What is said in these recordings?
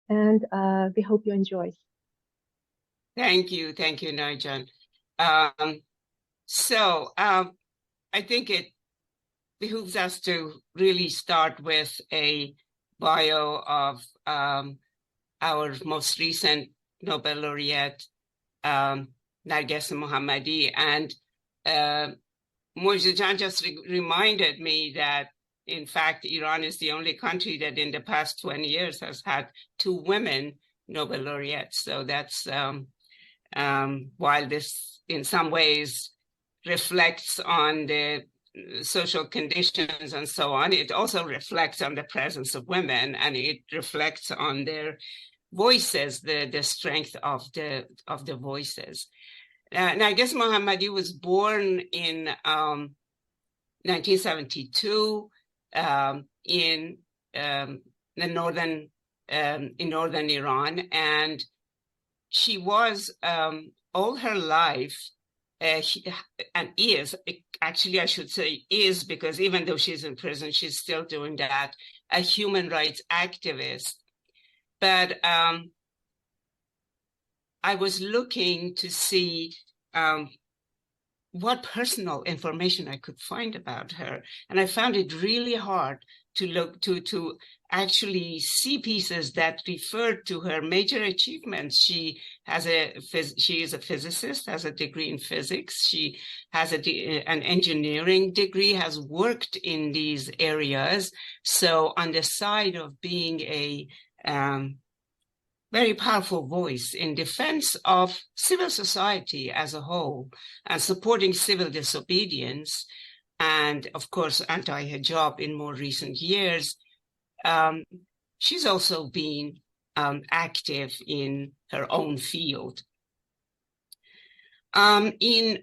and we hope you enjoy. Thank you, Narjan. Um, I think it behooves us to really start with a bio of our most recent Nobel laureate, Narges Mohammadi. And Mojdeh just reminded me that, in fact, Iran is the only country that in the past 20 years has had 2 women Nobel laureates. So that's, while this in some ways reflects on the social conditions and so on, it also reflects on the presence of women, and it reflects on their voices, the strength of the voices. Narges Mohammadi was born in 1972 in northern Iran, and she was all her life, and is, actually I should say is, because even though she's in prison, she's still doing that, a human rights activist. But I was looking to see what personal information I could find about her, and I found it really hard to look to actually see pieces that referred to her major achievements. She is a physicist, has a degree in physics. She has an engineering degree, has worked in these areas. So on the side of being a very powerful voice in defense of civil society as a whole and supporting civil disobedience, and of course anti-hijab in more recent years, she's also been active in her own field. In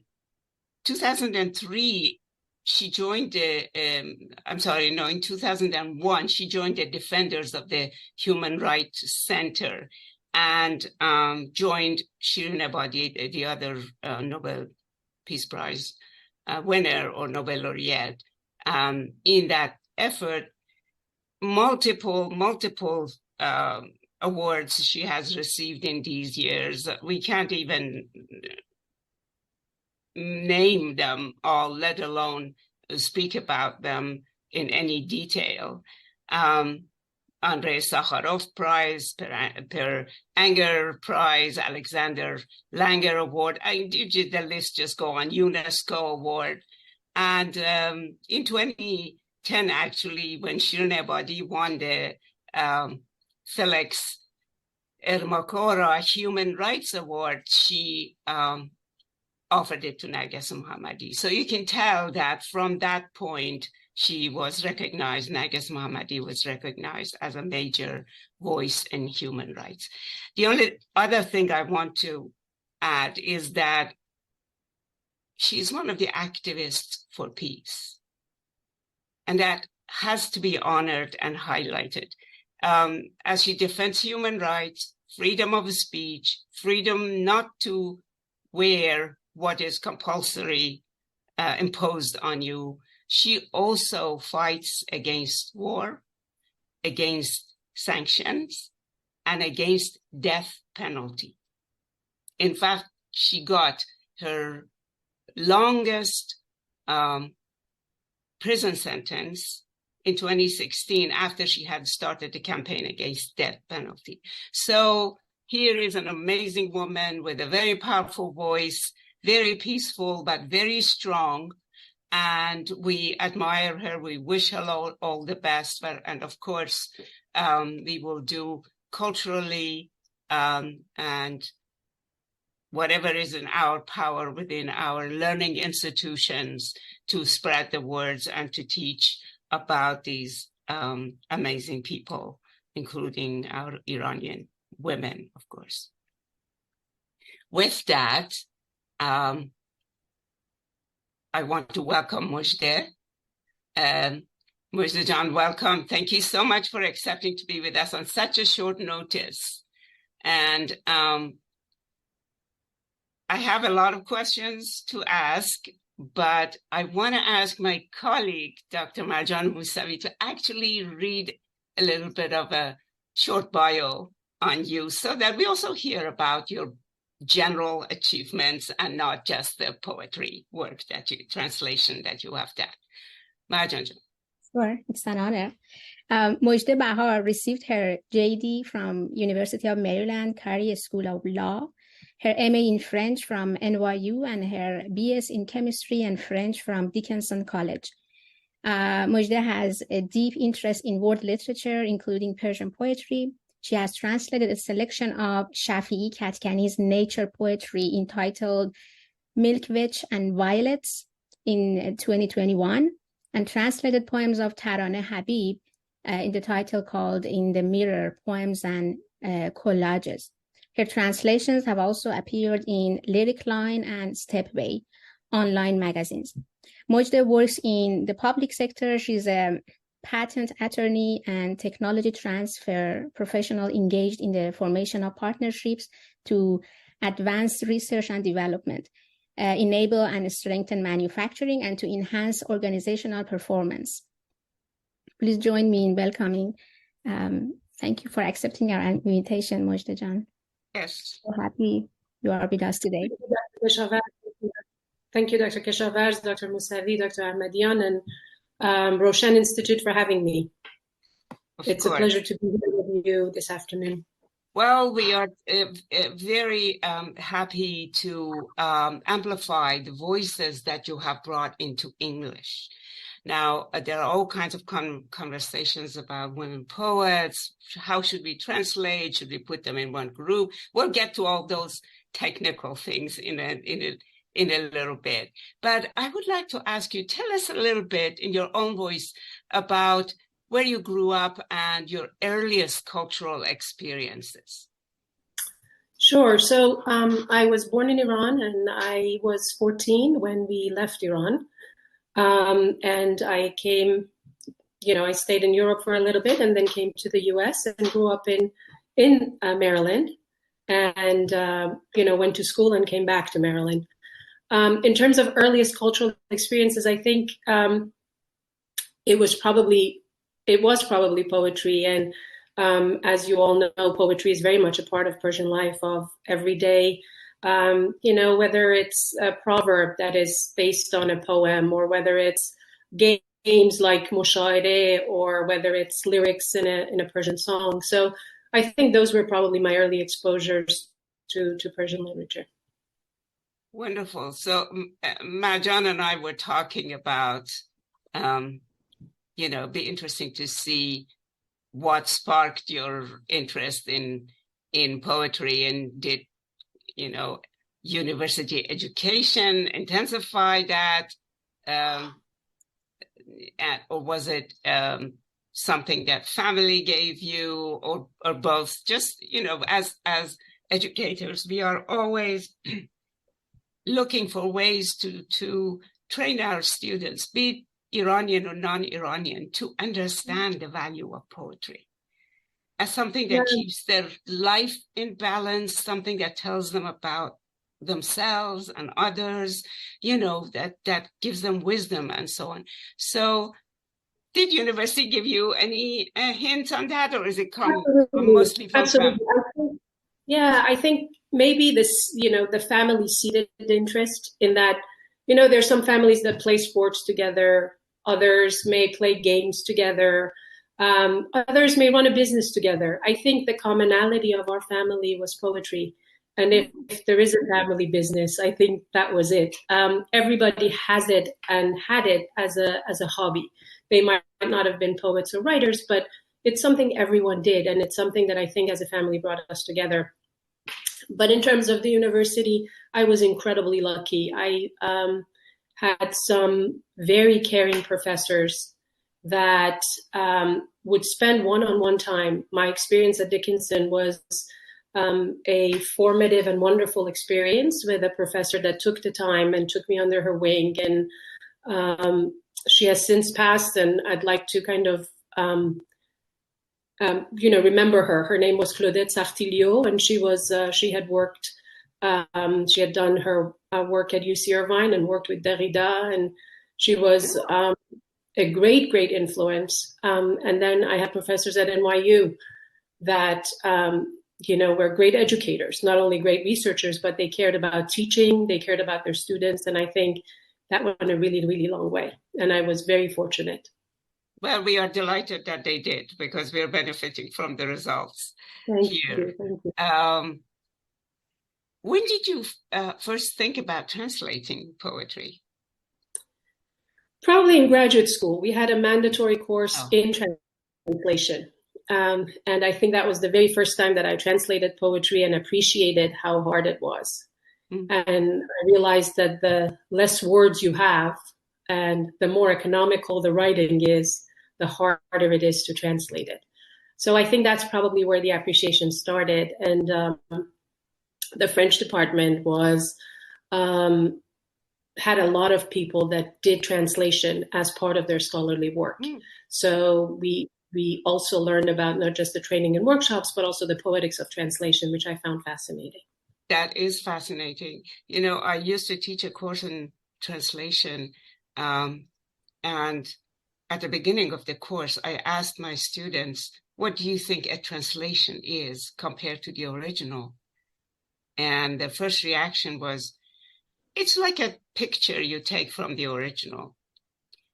2003, she joined in 2001, she joined the Defenders of the Human Rights Center and joined Shirin Ebadi, the other Nobel Peace Prize winner or Nobel laureate. In that effort, multiple awards she has received in these years. We can't even name them all, let alone speak about them in any detail. Andrei Sakharov Prize, Per Anger Prize, Alexander Langer Award. The list just go on. UNESCO Award. And in 2010, actually, when Shirin Ebadi won the Felix Ermacora Human Rights Award, she offered it to Narges Mohammadi. So you can tell that from that point, she was recognized, Narges Mohammadi was recognized as a major voice in human rights. The only other thing I want to add is that she's one of the activists for peace. And that has to be honored and highlighted. As she defends human rights, freedom of speech, freedom not to wear what is compulsory imposed on you, she also fights against war, against sanctions, and against death penalty. In fact, she got her longest prison sentence in 2016 after she had started the campaign against death penalty. So here is an amazing woman with a very powerful voice, very peaceful, but very strong. And we admire her. We wish her all the best. And of course, we will do culturally and whatever is in our power within our learning institutions to spread the words and to teach about these amazing people, including our Iranian women, of course. With that, I want to welcome Mojdeh. Mojdeh Jan, welcome. Thank you so much for accepting to be with us on such a short notice. And I have a lot of questions to ask, but I want to ask my colleague, Dr. Marjan Mousavi, to actually read a little bit of a short bio on you so that we also hear about your general achievements and not just the poetry work translation that you have done. Marjan. Sure, it's an honor. Mojdeh Bahar received her JD from University of Maryland Carey School of Law, her MA in French from NYU, and her BS in Chemistry and French from Dickinson College. Mojdeh has a deep interest in world literature, including Persian poetry. She has translated a selection of Shafi'i Katkani's nature poetry entitled Milk Witch and Violets in 2021, and translated poems of Taraneh Habib in the title called In the Mirror, Poems and Collages. Her translations have also appeared in Lyric Line and Stepway online magazines. Mojdeh works in the public sector. She's a patent attorney and technology transfer professional engaged in the formation of partnerships to advance research and development, enable and strengthen manufacturing, and to enhance organizational performance. Please join me in welcoming. Thank you for accepting our invitation, Mojdeh Jan. Yes. So happy you are with us today. Thank you, Dr. Keshavarz, Dr. Mousavi, Dr. Ahmadian, and Roshan Institute for having me. It's a pleasure to be here with you this afternoon. Well, we are very happy to amplify the voices that you have brought into English. Now, there are all kinds of conversations about women poets. How should we translate? Should we put them in one group? We'll get to all those technical things in a little bit. But I would like to ask you, tell us a little bit in your own voice about where you grew up and your earliest cultural experiences. Sure. So I was born in Iran, and I was 14 when we left Iran. And I came, I stayed in Europe for a little bit and then came to the US and grew up in Maryland and, went to school and came back to Maryland. In terms of earliest cultural experiences, I think it was probably poetry. And as you all know, poetry is very much a part of Persian life of every day. Whether it's a proverb that is based on a poem, or whether it's games like Mushaireh, or whether it's lyrics in a Persian song. So I think those were probably my early exposures to Persian literature. Wonderful. So Marjan and I were talking about, be interesting to see what sparked your interest in poetry, and did university education intensify that, or was it something that family gave you, or both? Just as educators, we are always looking for ways to train our students, be it Iranian or non-Iranian, to understand the value of poetry as something that keeps their life in balance, something that tells them about themselves and others, that gives them wisdom and so on. So did university give you any hints on that, or is it mostly from family? I think maybe this, the family-seated interest in that, there's some families that play sports together, others may play games together, others may run a business together. I think the commonality of our family was poetry. And if there is a family business, I think that was it. Everybody has it and had it as a hobby. They might not have been poets or writers, but it's something everyone did. And it's something that I think as a family brought us together. But in terms of the university, I was incredibly lucky. I had some very caring professors that would spend one-on-one time. My experience at Dickinson was a formative and wonderful experience with a professor that took the time and took me under her wing. And she has since passed, and I'd like to kind of, remember her. Her name was Claudette Sartilio, and she had worked, she had done her work at UC Irvine and worked with Derrida, and she was a great, great influence. And then I had professors at NYU that, were great educators, not only great researchers, but they cared about teaching, they cared about their students. And I think that went a really, really long way. And I was very fortunate. Well, we are delighted that they did, because we're benefiting from the results here. Thank you. When did you first think about translating poetry? Probably in graduate school. We had a mandatory course in translation. And I think that was the very first time that I translated poetry and appreciated how hard it was. And I realized that the less words you have and the more economical the writing is, the harder it is to translate it. So I think that's probably where the appreciation started. And the French department had a lot of people that did translation as part of their scholarly work. So we also learned about not just the training and workshops, but also the poetics of translation, which I found fascinating. That is fascinating. I used to teach a course in translation, and at the beginning of the course, I asked my students, what do you think a translation is compared to the original? And the first reaction was, it's like a picture you take from the original.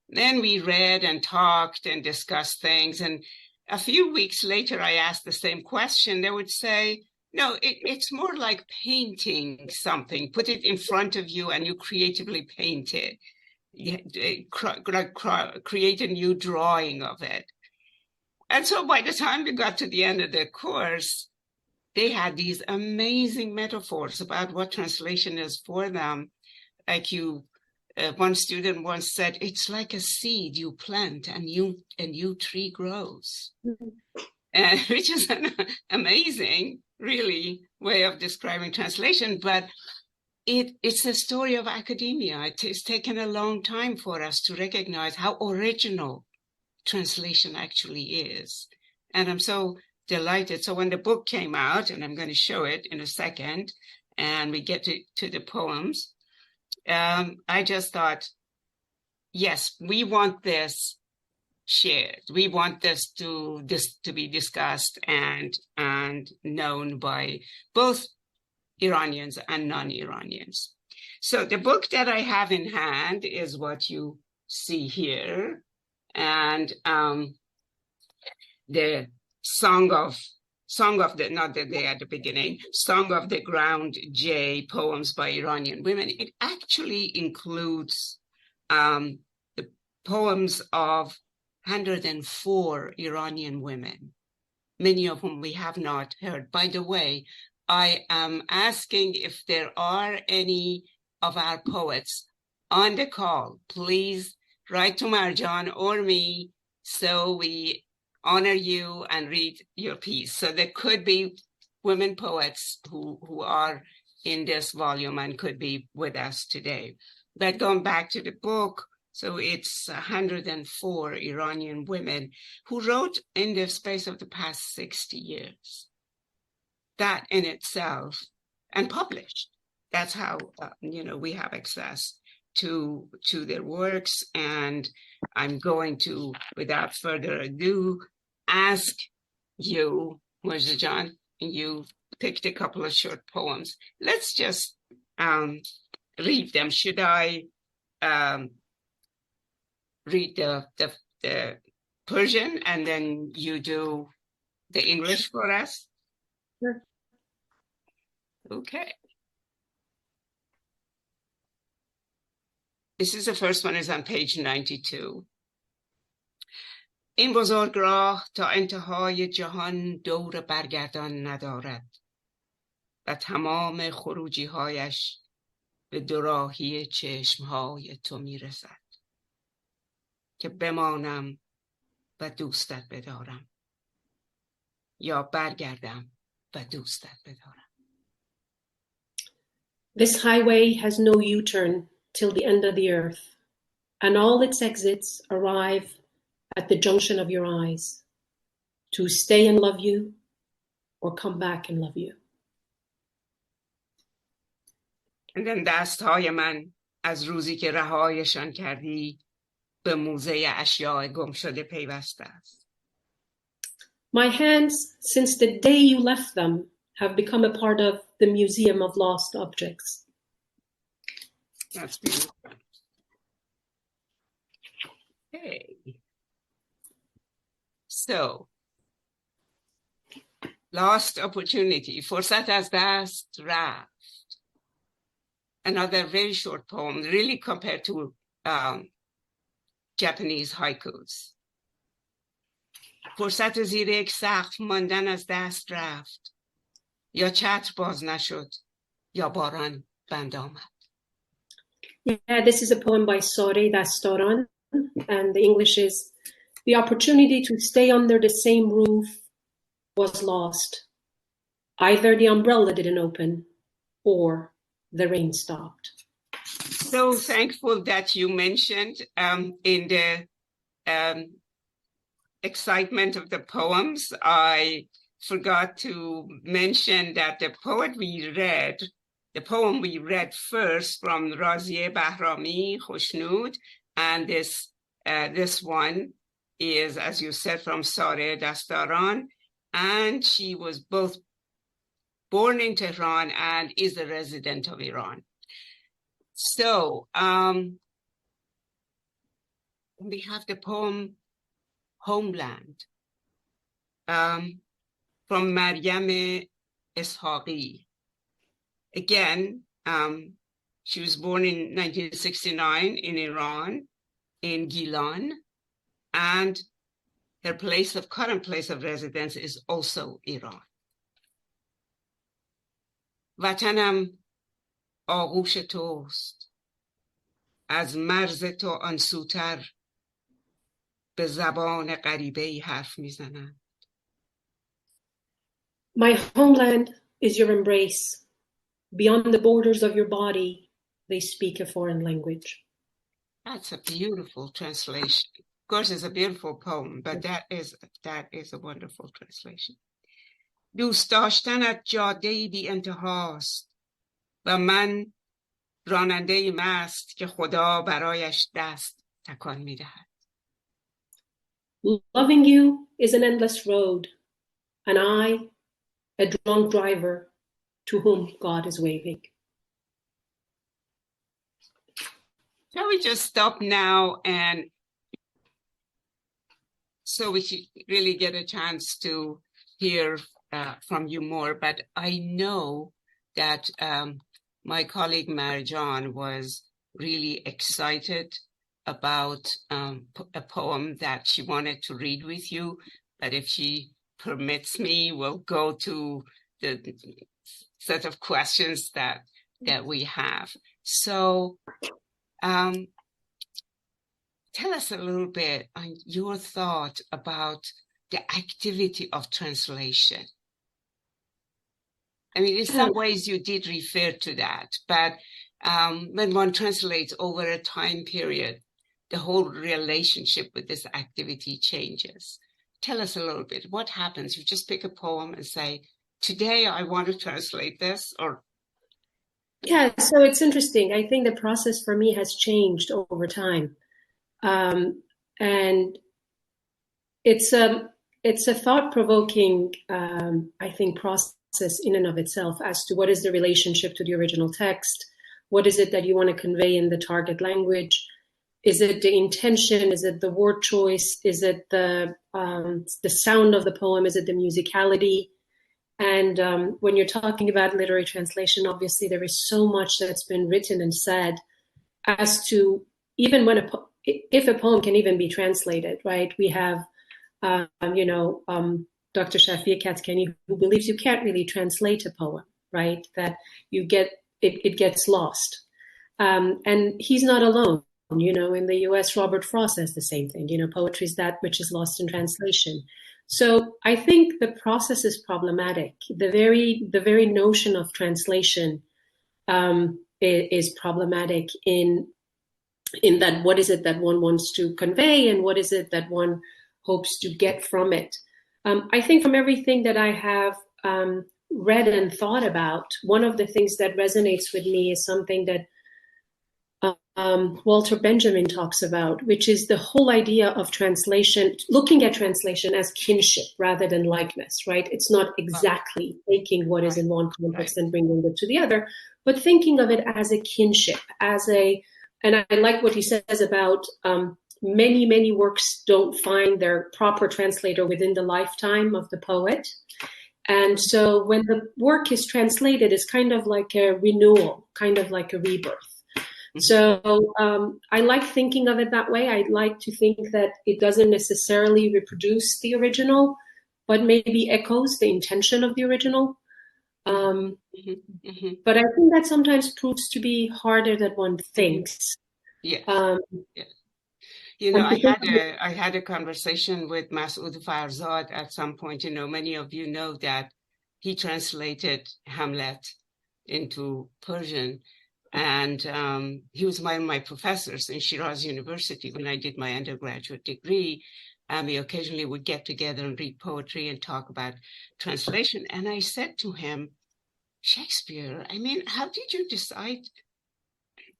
Then we read and talked and discussed things. And a few weeks later, I asked the same question. They would say, no, it's more like painting something. Put it in front of you and you creatively paint it. Create a new drawing of it. And so by the time we got to the end of the course, they had these amazing metaphors about what translation is for them. Like one student once said, it's like a seed you plant and a new tree grows. Which is an amazing, really, way of describing translation. But it's a story of academia. It's taken a long time for us to recognize how original translation actually is. And I'm so delighted. So when the book came out, and I'm going to show it in a second, and we get to the poems, I just thought, yes, we want this shared. We want this to be discussed and known by both Iranians and non-Iranians. So the book that I have in hand is what you see here, and the Song of the, not the day at the beginning, Song of the Ground J, Poems by Iranian Women. It actually includes the poems of 104 Iranian women, many of whom we have not heard. By the way, I am asking if there are any of our poets on the call. Please write to Marjan or me so we honor you and read your piece. So there could be women poets who are in this volume and could be with us today. But going back to the book, so it's 104 Iranian women who wrote in the space of the past 60 years. That in itself, and published. That's how, we have access to their works. And I'm going to, without further ado, ask you, Mojdeh John, you picked a couple of short poems. Let's just read them. Should I read the Persian and then you do the English for us? Sure. Okay. This is the first one, is on page 92. این بزرگ راه تا انتهای جهان دور برگردان ندارد و تمام خروجی هایش به دوراهی چشمهای تو میرسد که بمانم و دوستت بدارم یا برگردم و دوستت بدارم. This highway has no U-turn till the end of the earth, and all its exits arrive at the junction of your eyes, to stay and love you or come back and love you. And then دستهای من از روزی که رهایشان کردی به موزه اشیاء گم شده پیوسته است. My hands, since the day you left them, have become a part of the Museum of Lost Objects. That's beautiful. Okay. So, lost opportunity. فرصت از دست رفت. Another very short poem, really compared to Japanese haikus. فرصت زیر یک سقف ماندن از دست رفت. یا چتر باز نشد یا باران بند آمد. Yeah, this is a poem by Sore Dastaran, and the English is, the opportunity to stay under the same roof was lost. Either the umbrella didn't open or the rain stopped. So thankful that you mentioned in the excitement of the poems, I forgot to mention that the poem we read first from Mojdeh Bahar, Khoshnood, and this one is, as you said, from Sore Dastaran, and she was both born in Tehran and is a resident of Iran. So we have the poem Homeland from Maryam Ishaqi. Again, she was born in 1969 in Iran, in Gilan, and her current place of residence is also Iran. وطنم آغوش توست، از مرز تو آن سوتر به زبان غریبه‌ای حرف میزنند. My homeland is your embrace. Beyond the borders of your body, they speak a foreign language. That's a beautiful translation. Of course, it's a beautiful poem, but that is a wonderful translation. دوست داشتنت جاده‌ای بی انتهاست و من راننده‌ای مست که خدا برایش دست تکان می‌دهد. Loving you is an endless road, and I, a drunk driver to whom God is waving. Shall we just stop now, and so we should really get a chance to hear from you more. But I know that my colleague Marjan was really excited about a poem that she wanted to read with you. But if she permits me, we'll go to the set of questions that we have. So tell us a little bit on your thought about the activity of translation. I mean, in some ways you did refer to that, but when one translates over a time period, the whole relationship with this activity changes. Tell us a little bit. What happens? You just pick a poem and say, today I want to translate this, or... Yeah, so it's interesting. I think the process for me has changed over time. And it's a thought-provoking, I think, process in and of itself as to what is the relationship to the original text. What is it that you want to convey in the target language? Is it the intention? Is it the word choice? Is it the sound of the poem? Is it the musicality? And when you're talking about literary translation, obviously there is so much that's been written and said as to even when if a poem can even be translated, right? We have, Dr. Shafiq Katkani, who believes you can't really translate a poem, right? That you get, it gets lost. And he's not alone. In the US, Robert Frost says the same thing. Poetry is that which is lost in translation. So I think the process is problematic. The very notion of translation is problematic in that what is it that one wants to convey and what is it that one hopes to get from it. I think from everything that I have read and thought about, one of the things that resonates with me is something that Walter Benjamin talks about, which is the whole idea of translation, looking at translation as kinship rather than likeness, right? It's not exactly taking what is in one context and bringing it to the other, but thinking of it as a kinship, and I like what he says about many works don't find their proper translator within the lifetime of the poet. And so when the work is translated, it's kind of like a renewal, kind of like a rebirth. So I like thinking of it that way. I like to think that it doesn't necessarily reproduce the original, but maybe echoes the intention of the original. But I think that sometimes proves to be harder than one thinks. Yes. You know, I had a conversation with Masoud Farzad at some point. You know, many of you know that he translated Hamlet into Persian. And he was one of my professors in Shiraz University when I did my undergraduate degree. We occasionally would get together and read poetry and talk about translation. And I said to him, Shakespeare, I mean, how did you decide,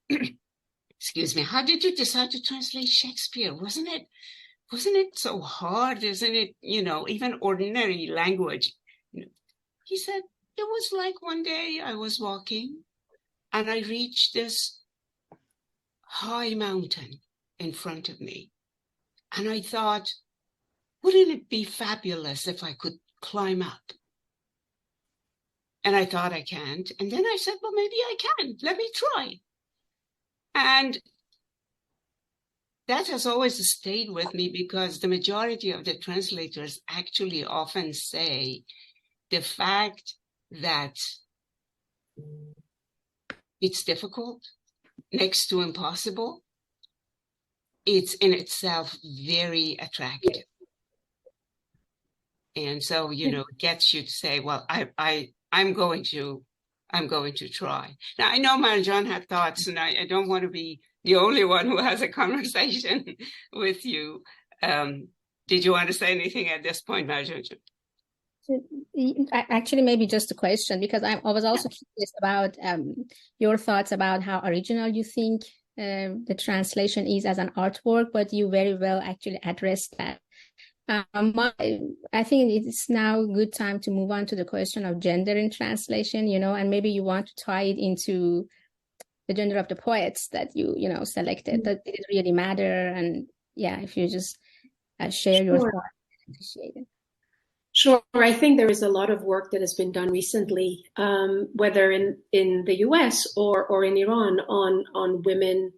excuse me, how did you decide to translate Shakespeare? Wasn't it so hard? Isn't it, you know, even ordinary language? He said, it was like one day I was walking and I reached this high mountain in front of me. And I thought, wouldn't it be fabulous if I could climb up? And I thought I can't. And then I said, well, maybe I can. Let me try. And that has always stayed with me because the majority of the translators actually often say the fact that it's difficult, next to impossible, it's in itself very attractive. And so, you know, it gets you to say, well, I'm going to try. Now, I know Marjan had thoughts, and I don't want to be the only one who has a conversation with you. Did you want to say anything at this point, Marjan? Actually, maybe just a question, because I was also curious about your thoughts about how original you think the translation is as an artwork, but you very well actually addressed that. I think it's now a good time to move on to the question of gender in translation, you know, and maybe you want to tie it into the gender of the poets that you selected. Does it really matter? And yeah, if you just share your thoughts, I appreciate it. Sure. I think there is a lot of work that has been done recently, whether in the US or in Iran, on women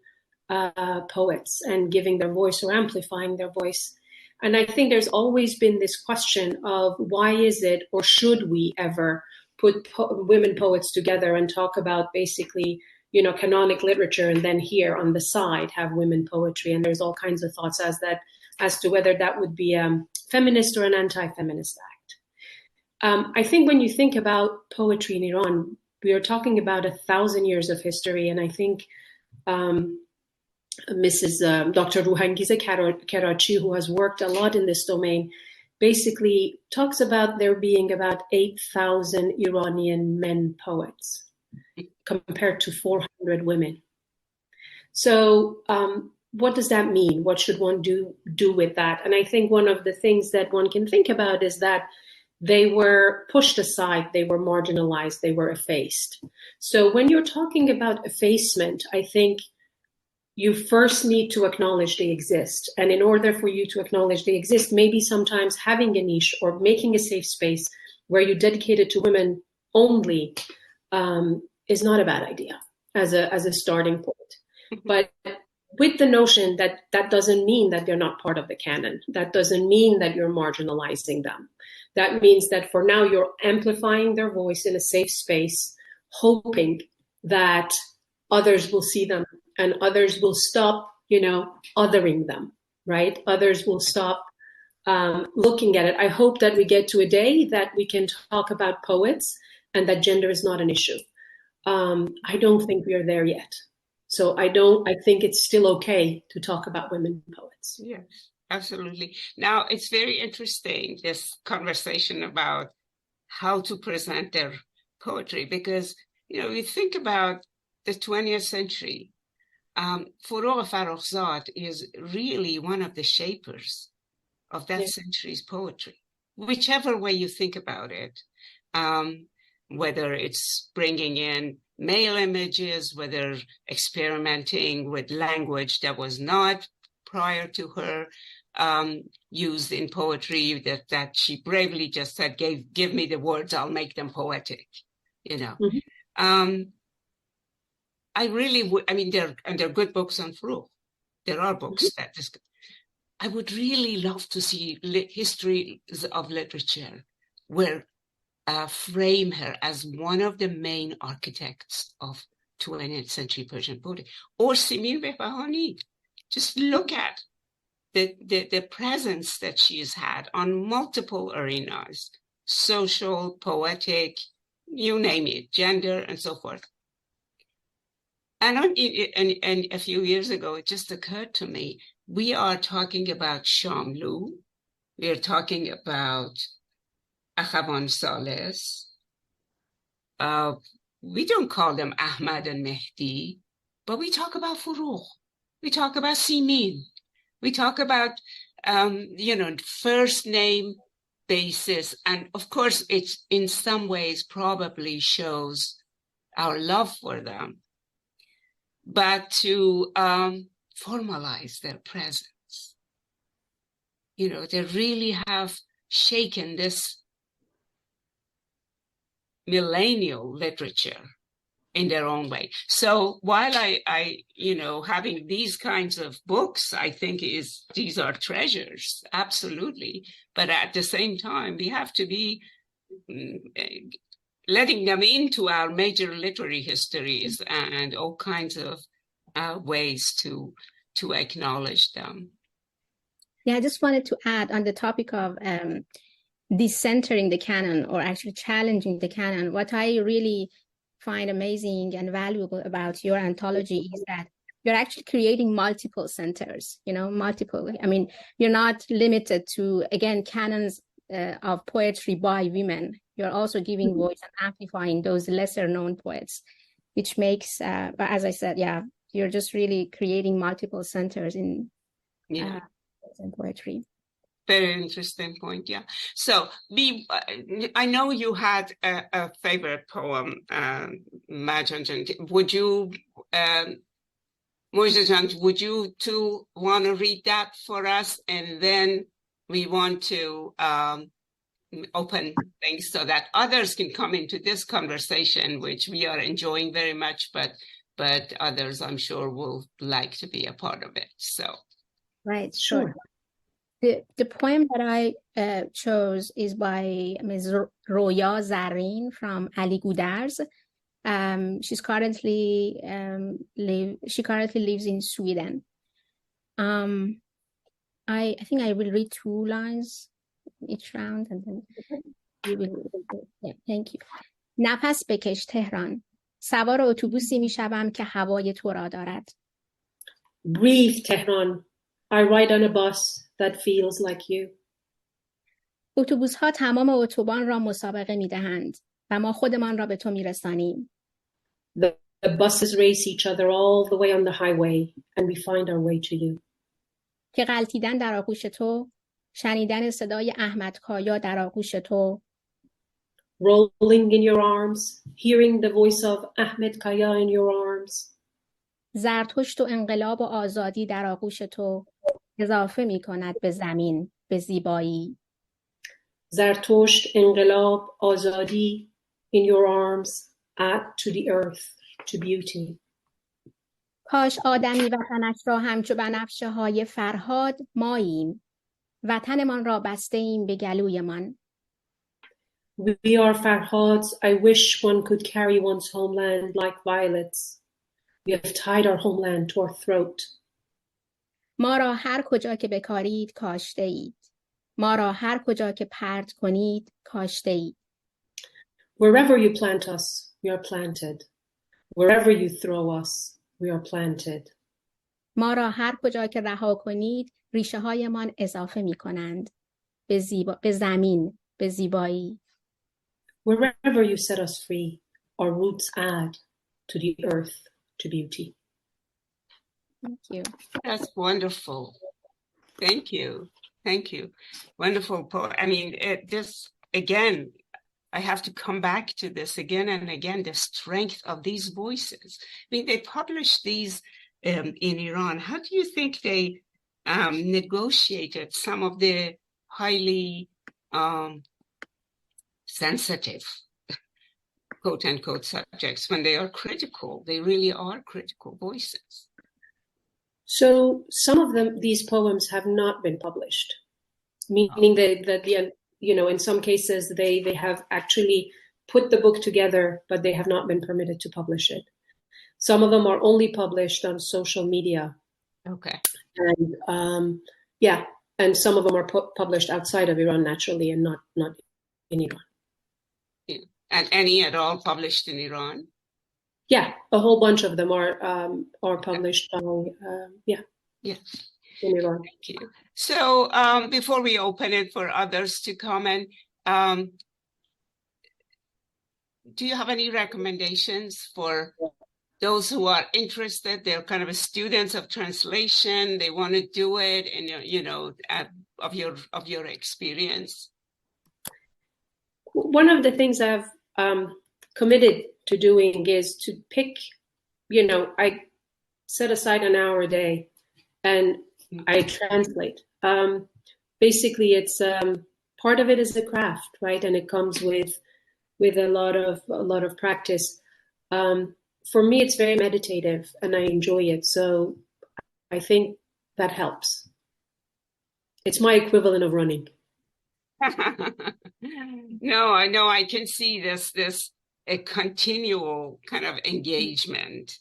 poets and giving their voice or amplifying their voice. And I think there's always been this question of why is it, or should we ever put women poets together and talk about basically, you know, canonic literature, and then here on the side have women poetry. And there's all kinds of thoughts as to whether that would be a feminist or an anti-feminist act. I think when you think about poetry in Iran, we are talking about 1,000 years of history. And I think Dr. Ruhangiz Karachi, who has worked a lot in this domain, basically talks about there being about 8,000 Iranian men poets compared to 400 women. So what does that mean? What should one do with that? And I think one of the things that one can think about is that they were pushed aside, they were marginalized, they were effaced. So when you're talking about effacement, I think you first need to acknowledge they exist. And in order for you to acknowledge they exist, maybe sometimes having a niche or making a safe space where you dedicate it to women only is not a bad idea as a starting point. But with the notion that that doesn't mean that they're not part of the canon. That doesn't mean that you're marginalizing them. That means that for now you're amplifying their voice in a safe space, hoping that others will see them and others will stop, othering them, right? Others will stop looking at it. I hope that we get to a day that we can talk about poets and that gender is not an issue. I don't think we are there yet. So I think it's still okay to talk about women poets. Yes, absolutely. Now, it's very interesting, this conversation about how to present their poetry, because, you think about the 20th century, Forough Farrokhzad is really one of the shapers of that century's poetry, whichever way you think about it, whether it's bringing in male images, whether experimenting with language that was not prior to her used in poetry, that she bravely just said, give me the words, I'll make them poetic, you know. Mm-hmm. I really would, I mean, there are good books on Forough. There are books that I would really love to see histories of literature where frame her as one of the main architects of 20th century Persian poetry, or Simir Behbahani. Just look at the presence that she's had on multiple arenas, social, poetic, you name it, gender, and so forth. And a few years ago, it just occurred to me, we are talking about Shamlu, we are talking about Akhavan Sales. We don't call them Ahmad and Mehdi, but we talk about Forough. We talk about Simin. We talk about, first name basis. And of course, it in some ways probably shows our love for them. But to formalize their presence, they really have shaken this millennial literature in their own way. So while I having these kinds of books, I think these are treasures, absolutely. But at the same time, we have to be letting them into our major literary histories and all kinds of ways to acknowledge them. Yeah, I just wanted to add on the topic of decentering the canon, or actually challenging the canon. What I really find amazing and valuable about your anthology is that you're actually creating multiple centers, multiple. I mean, you're not limited to, again, canons of poetry by women. You're also giving voice and amplifying those lesser known poets, which makes, as I said, you're just really creating multiple centers in poetry. Very interesting point, yeah. So, I know you had a favorite poem, Mojdeh. Would you, Mojdeh, would you two want to read that for us? And then we want to open things so that others can come into this conversation, which we are enjoying very much, but others, I'm sure, will like to be a part of it. So, right, sure. The poem that I chose is by Ms. Roya Zareen from Ali Gudars. She currently lives in Sweden. I think I will read 2 lines each round, and then you will. Yeah, thank you. نفس بکش تهران. سوار اتوبوسی میشوم که هوای تو را دارد. Breathe, Tehran. I ride on a bus that feels like you. اتوبوس‌ها تمام اتوبان را مسابقه می‌دهند و ما خودمان را به تو می‌رسانیم. The buses race each other all the way on the highway, and we find our way to you. که غلتیدن در آغوش تو، شنیدن صدای احمد کایا در آغوش تو. Rolling in your arms, hearing the voice of Ahmed Kaya in your arms. زرتشت و انقلاب و آزادی در آغوش تو اضافه می‌کند به زمین، به زیبایی. زرتشت، انقلاب، آزادی in your arms, add to the earth, to beauty. کاش آدمی وطنش را همچو بنفشه های فرهاد ماییم. وطنمان را بسته ایم به گلویمان. We are Farhads. I wish one could carry one's homeland like violets. We have tied our homeland to our throat. ما را هر کجا که بکارید کاشته اید. ما را هر کجا که پرت کنید کاشته اید. Wherever you plant us, we are planted. Wherever you throw us, we are planted. ما را هر کجا که رها کنید ریشه هایمان اضافه می کنند. به زمین، به زیبایی. Wherever you set us free, our roots add to the earth, to beauty. Thank you. That's wonderful. Thank you. Thank you. Wonderful poem. I mean, this, again, I have to come back to this again and again, the strength of these voices. I mean, they published these in Iran. How do you think they negotiated some of the highly sensitive, quote unquote, subjects when they are critical? They really are critical voices. So some of them, these poems have not been published, meaning that in some cases they have actually put the book together, but they have not been permitted to publish it. Some of them are only published on social media. Okay. And and some of them are published outside of Iran naturally, and not in Iran. Yeah. And any at all published in Iran? Yeah, a whole bunch of them are published by Yes. in Iran. Thank you. So before we open it for others to comment, do you have any recommendations for those who are interested? They're kind of students of translation. They want to do it, and of your experience. One of the things I've committed to doing is to pick. I set aside an hour a day, and I translate. Basically, it's part of it is the craft, right? And it comes with a lot of practice. For me, it's very meditative, and I enjoy it. So I think that helps. It's my equivalent of running. No, I know. I can see this a continual kind of engagement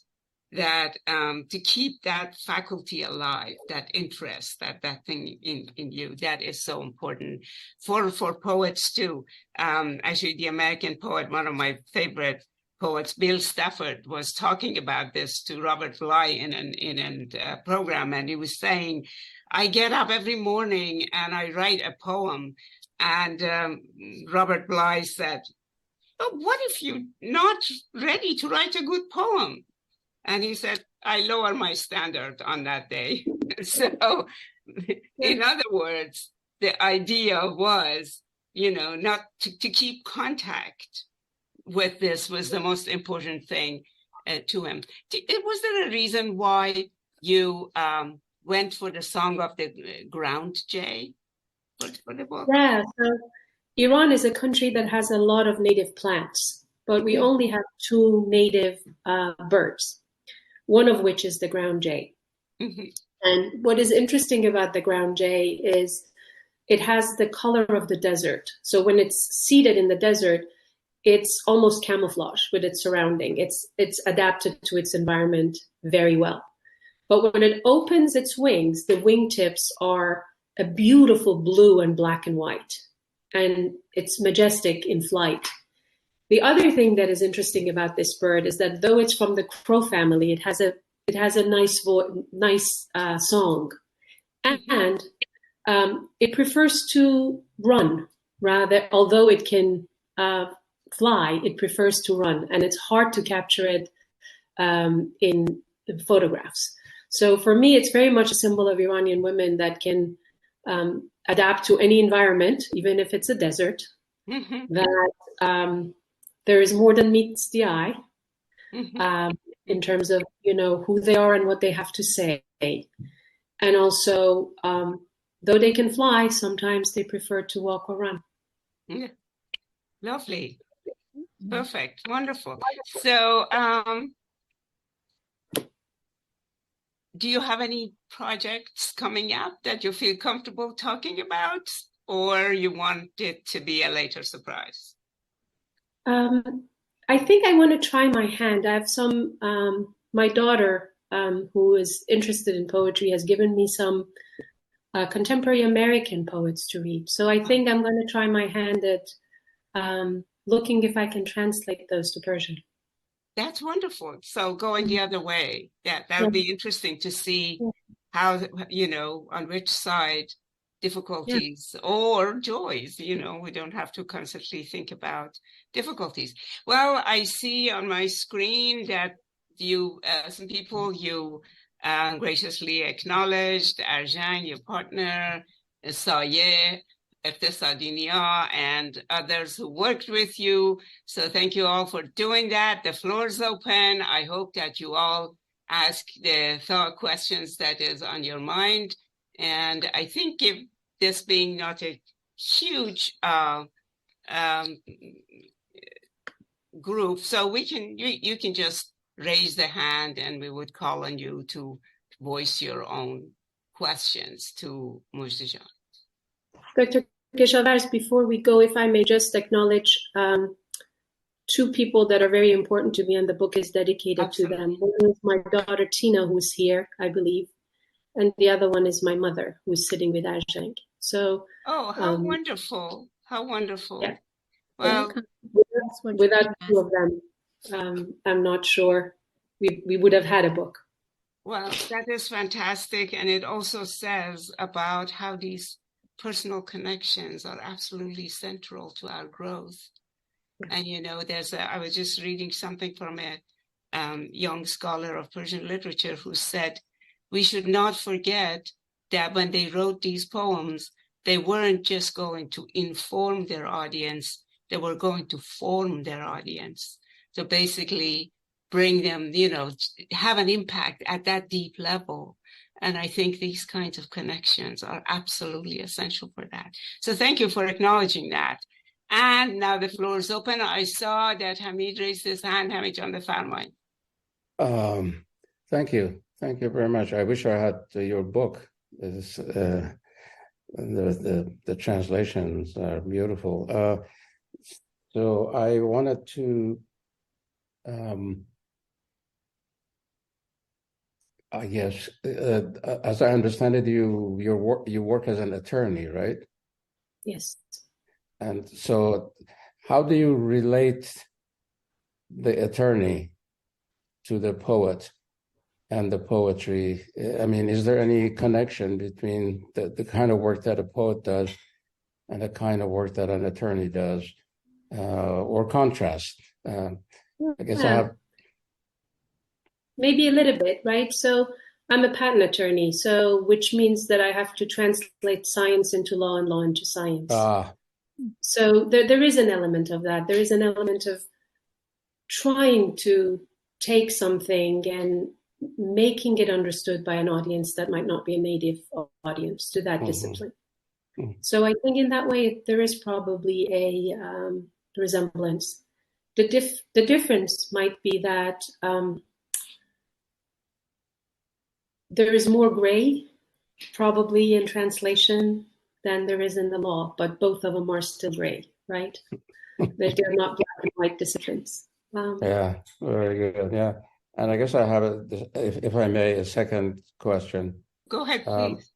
that to keep that faculty alive, that interest, that thing in you, that is so important for poets too. Actually, the American poet, one of my favorite poets, Bill Stafford, was talking about this to Robert Bly in a program, and he was saying, I get up every morning and I write a poem. And Robert Bly said, oh, what if you're not ready to write a good poem? And he said, I lower my standard on that day. So in other words, the idea was, not to keep contact with this was the most important thing to him. Was there a reason why you went for the Song of the Ground Jay for the book? Yeah, so Iran is a country that has a lot of native plants, but we only have 2 native birds, one of which is the ground jay. Mm-hmm. And what is interesting about the ground jay is it has the color of the desert. So when it's seated in the desert, it's almost camouflage with its surrounding. It's adapted to its environment very well. But when it opens its wings, the wingtips are a beautiful blue and black and white, and it's majestic in flight. The other thing that is interesting about this bird is that though it's from the crow family, it has a nice song, and it prefers to run rather. Although it can fly, it prefers to run, and it's hard to capture it in photographs. So for me, it's very much a symbol of Iranian women that can adapt to any environment, even if it's a desert, that there is more than meets the eye in terms of, who they are and what they have to say. And also, though they can fly, sometimes they prefer to walk or run. Yeah. Lovely. Perfect. Wonderful. So, do you have any projects coming up that you feel comfortable talking about, or you want it to be a later surprise? I think I want to try my hand. I have some, my daughter, who is interested in poetry, has given me some contemporary American poets to read. So I think I'm going to try my hand at looking if I can translate those to Persian. That's wonderful. So going the other way, that would be interesting to see how, on which side difficulties or joys, we don't have to constantly think about difficulties. Well, I see on my screen that you, some people, you graciously acknowledged Arjan, your partner, Sayeh, Iqtisadinia, and others who worked with you. So thank you all for doing that. The floor is open. I hope that you all ask the thought questions that is on your mind. And I think if this being not a huge group, so you can just raise the hand and we would call on you to voice your own questions to Mojdeh. Dr. Keshavars, before we go, if I may just acknowledge two people that are very important to me, and the book is dedicated Absolutely. to them. One is my daughter Tina, who's here, I believe, and the other one is my mother, who's sitting with Arjan. So, how wonderful! How wonderful! Yeah. Well, without two of them, I'm not sure we would have had a book. Well, that is fantastic, and it also says about how these personal connections are absolutely central to our growth. And I was just reading something from a young scholar of Persian literature who said, we should not forget that when they wrote these poems, they weren't just going to inform their audience, they were going to form their audience. So basically bring them, have an impact at that deep level. And I think these kinds of connections are absolutely essential for that. So thank you for acknowledging that. And now the floor is open. I saw that Hamid raised his hand. Hamid, on the farmline. Thank you. Thank you very much. I wish I had your book. The translations are beautiful. So I wanted to, I guess, as I understand it, you work as an attorney, right? Yes. And so how do you relate the attorney to the poet and the poetry? I mean, is there any connection between the kind of work that a poet does and the kind of work that an attorney does, or contrast? I guess I have... Maybe a little bit, right? So I'm a patent attorney, so which means that I have to translate science into law and law into science. So there is an element of that. There is an element of trying to take something and making it understood by an audience that might not be a native audience to that discipline. So I think in that way, there is probably a resemblance. The difference might be that there is more gray probably in translation than there is in the law, but both of them are still gray, right? They're not black and white disciplines. Yeah, very good. Yeah. And I guess I have, if I may, a second question. Go ahead, please.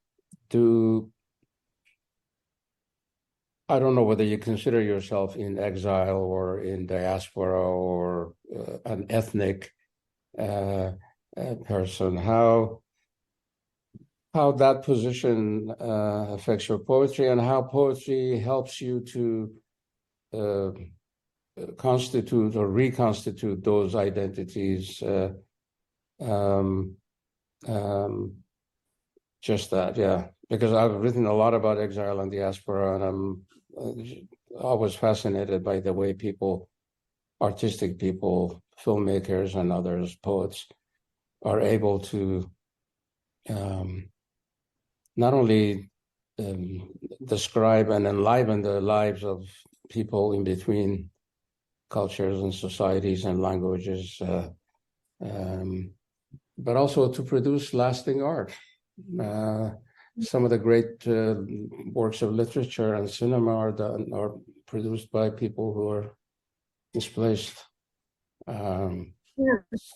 I don't know whether you consider yourself in exile or in diaspora or an ethnic person. How that position affects your poetry, and how poetry helps you to constitute or reconstitute those identities. Just that, yeah. Because I've written a lot about exile and diaspora, and I'm always fascinated by the way artistic people, filmmakers and others, poets, are able to not only describe and enliven the lives of people in between cultures and societies and languages, but also to produce lasting art. Some of the great works of literature and cinema are produced by people who are displaced.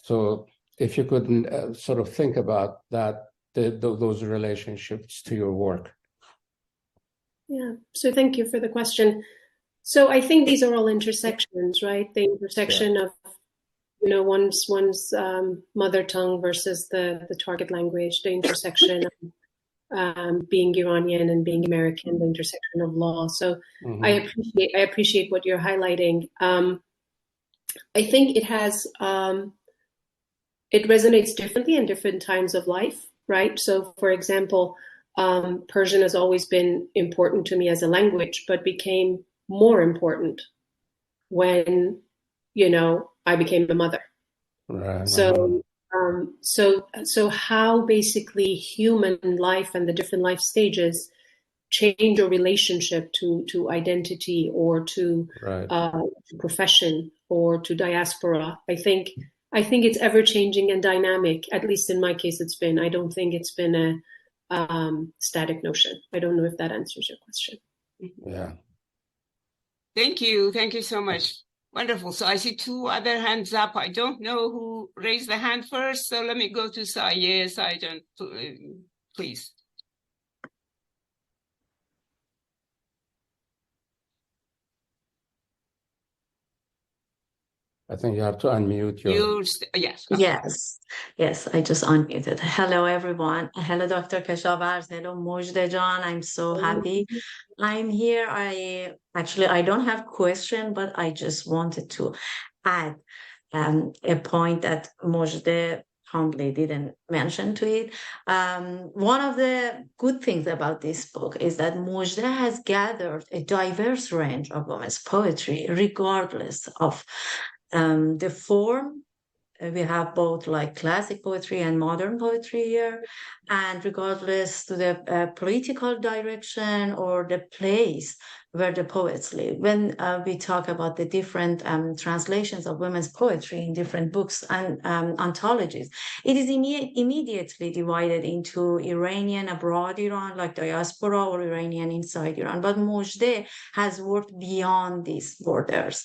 So if you could sort of think about that, those relationships to your work. Yeah, so thank you for the question. So I think these are all intersections, right? The intersection of, one's mother tongue versus the target language, the intersection of being Iranian and being American, the intersection of law. So I appreciate what you're highlighting. I think it has it resonates differently in different times of life, right? So, for example, Persian has always been important to me as a language, but became more important when, I became a mother. Right. So, so how basically human life and the different life stages change your relationship to identity or to profession or to diaspora. I think it's ever changing and dynamic. At least in my case, it's been. I don't think it's been a static notion. I don't know if that answers your question. Yeah. Thank you so much. Wonderful. So I see two other hands up. I don't know who raised the hand first, so let me go to Saye. Saye, please. I think you have to unmute your... Yes. Okay. Yes, I just unmuted. Hello, everyone. Hello, Dr. Keshavarz. Hello, Mojdeh Jan. I'm so happy I'm here. I don't have question, but I just wanted to add a point that Mojdeh humbly didn't mention to it. One of the good things about this book is that Mojdeh has gathered a diverse range of women's poetry, regardless of the form. We have both like classic poetry and modern poetry here, and regardless to the political direction or the place where the poets live. When we talk about the different translations of women's poetry in different books and anthologies, it is immediately divided into Iranian abroad Iran, like diaspora, or Iranian inside Iran. But Mojdeh has worked beyond these borders.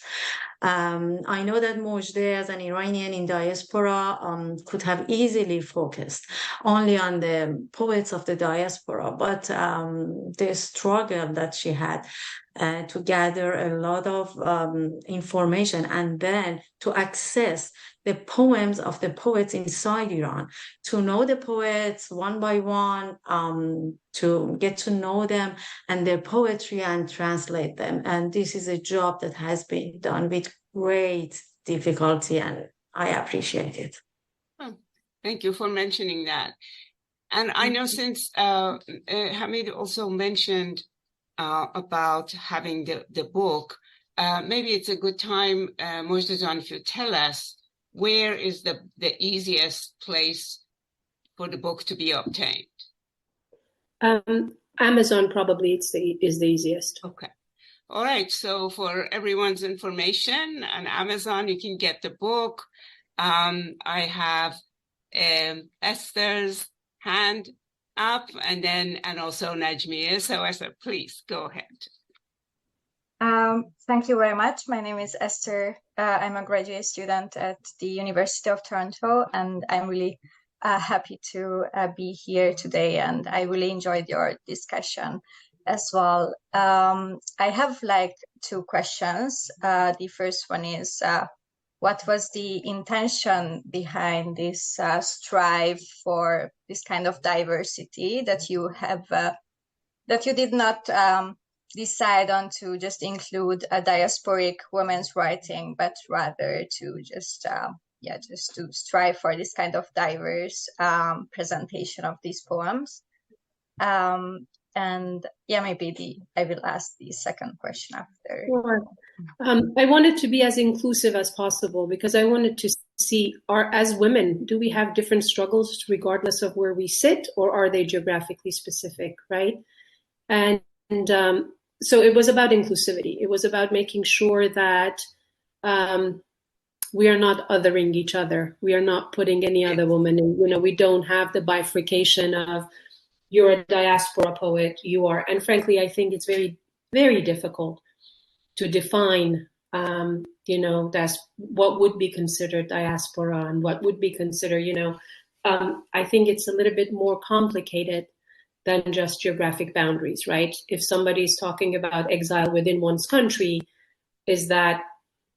I know that Mojdeh, as an Iranian in diaspora, could have easily focused only on the poets of the diaspora, but the struggle that she had to gather a lot of information and then to access the poems of the poets inside Iran, to know the poets one by one, to get to know them and their poetry and translate them. And this is a job that has been done with great difficulty, and I appreciate it. Oh, thank you for mentioning that. And I know since Hamid also mentioned about having the book, maybe it's a good time, Mojdeh Jan, if you tell us where is the easiest place for the book to be obtained? Amazon probably is the easiest. Okay. All right. So for everyone's information, on Amazon, you can get the book. I have Esther's hand up, and also Najmiya. So Esther, please go ahead. Thank you very much. My name is Esther. I'm a graduate student at the University of Toronto, and I'm really happy to be here today, and I really enjoyed your discussion as well. I have like two questions. The first one is, what was the intention behind this strive for this kind of diversity that you have, that you did not decide on to just include a diasporic women's writing, but rather to just to strive for this kind of diverse presentation of these poems. And maybe I will ask the second question after. Sure. I wanted to be as inclusive as possible because I wanted to see, as women, do we have different struggles regardless of where we sit, or are they geographically specific, right? And so it was about inclusivity. It was about making sure that we are not othering each other. We are not putting any other woman in. We don't have the bifurcation of you're a diaspora poet, you are. And frankly, I think it's very, very difficult to define, that's what would be considered diaspora and what would be considered, I think it's a little bit more complicated than just geographic boundaries, right? If somebody's talking about exile within one's country,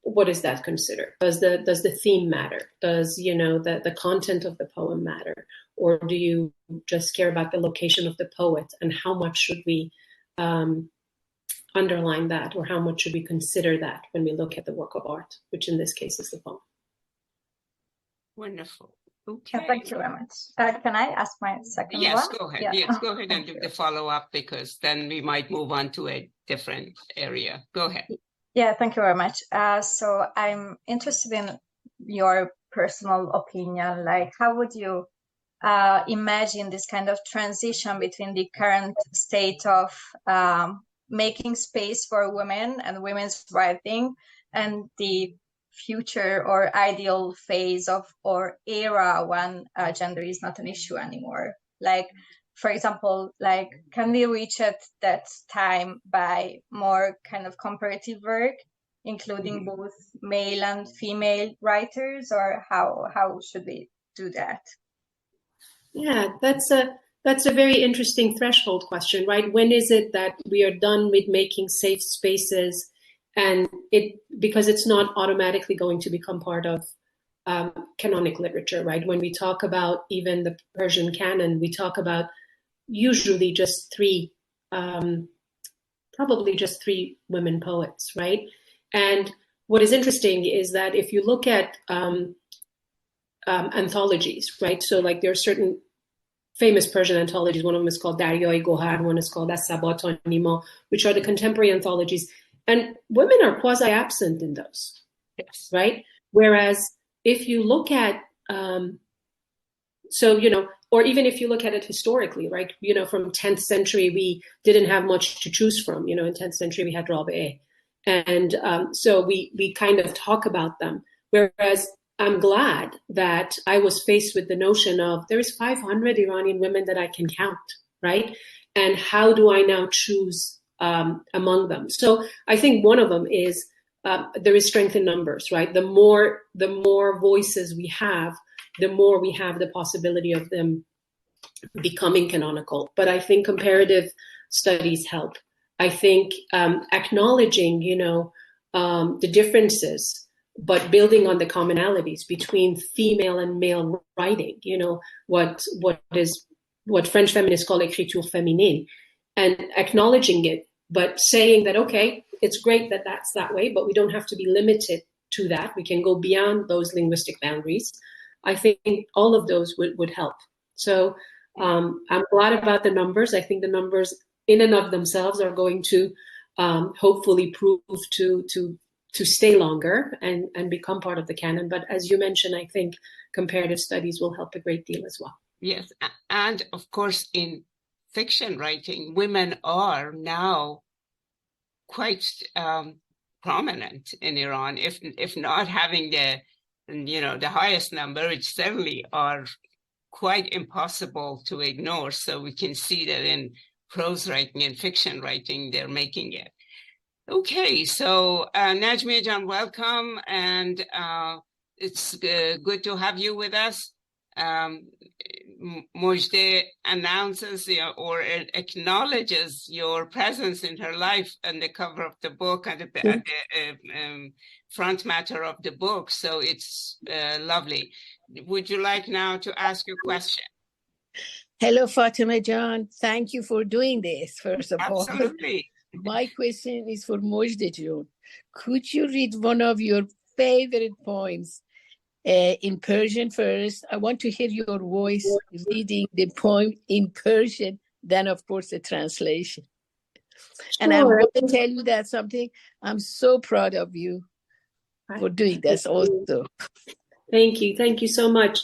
what is that considered? Does the theme matter? Does, the content of the poem matter? Or do you just care about the location of the poet, and how much should we underline that, or how much should we consider that when we look at the work of art, which in this case is the poem? Wonderful. Okay. Thank you very much. Can I ask my second one? Yes, go ahead. Yeah. Yes, go ahead and do Thank the you. follow-up, because then we might move on to a different area. Go ahead. Yeah, thank you very much. So I'm interested in your personal opinion. Like, how would you imagine this kind of transition between the current state of making space for women and women's writing and the future or ideal phase of or era when gender is not an issue anymore? Like, for example, like, can we reach at that time by more kind of comparative work, including both male and female writers, or how should we do that? Yeah, that's a very interesting threshold question, right? When is it that we are done with making safe spaces, and because it's not automatically going to become part of canonic literature, right? When we talk about even the Persian canon, we talk about usually just probably just three women poets, right? And what is interesting is that if you look at anthologies, right? So like there are certain famous Persian anthologies. One of them is called Daryai Gohar, one is called As-Sabat Nima, which are the contemporary anthologies. And women are quasi-absent in those, Yes. right? Whereas if you look at, or even if you look at it historically, right? From 10th century, we didn't have much to choose from. In 10th century, we had Rabi'eh. And so we kind of talk about them. Whereas I'm glad that I was faced with the notion of there is 500 Iranian women that I can count, right? And how do I now choose among them? So I think one of them is there is strength in numbers, right? The more voices we have, the more we have the possibility of them becoming canonical. But I think comparative studies help. I think acknowledging, the differences, but building on the commonalities between female and male writing, what French feminists call écriture féminine, and acknowledging it, but saying that, okay, it's great that that's that way, but we don't have to be limited to that. We can go beyond those linguistic boundaries. I think all of those would help. So I'm glad about the numbers. I think the numbers in and of themselves are going to hopefully prove to stay longer and become part of the canon. But as you mentioned, I think comparative studies will help a great deal as well. Yes, and of course in fiction writing, women are now quite prominent in Iran, if not having the highest number, which certainly are quite impossible to ignore. So we can see that in prose writing and fiction writing, they're making it. Okay, so Najmiya Jan, welcome, and it's good to have you with us. Mojdeh announces or acknowledges your presence in her life on the cover of the book and at the front matter of the book, so it's lovely. Would you like now to ask your question? Hello, Fatima Jan. Thank you for doing this, first of all. Absolutely. My question is for Mojdeh Jan. Could you read one of your favorite poems in Persian first? I want to hear your voice reading the poem in Persian, then, of course, the translation. Sure. And I want to tell you that something. I'm so proud of you for doing this also. Thank you. Thank you so much.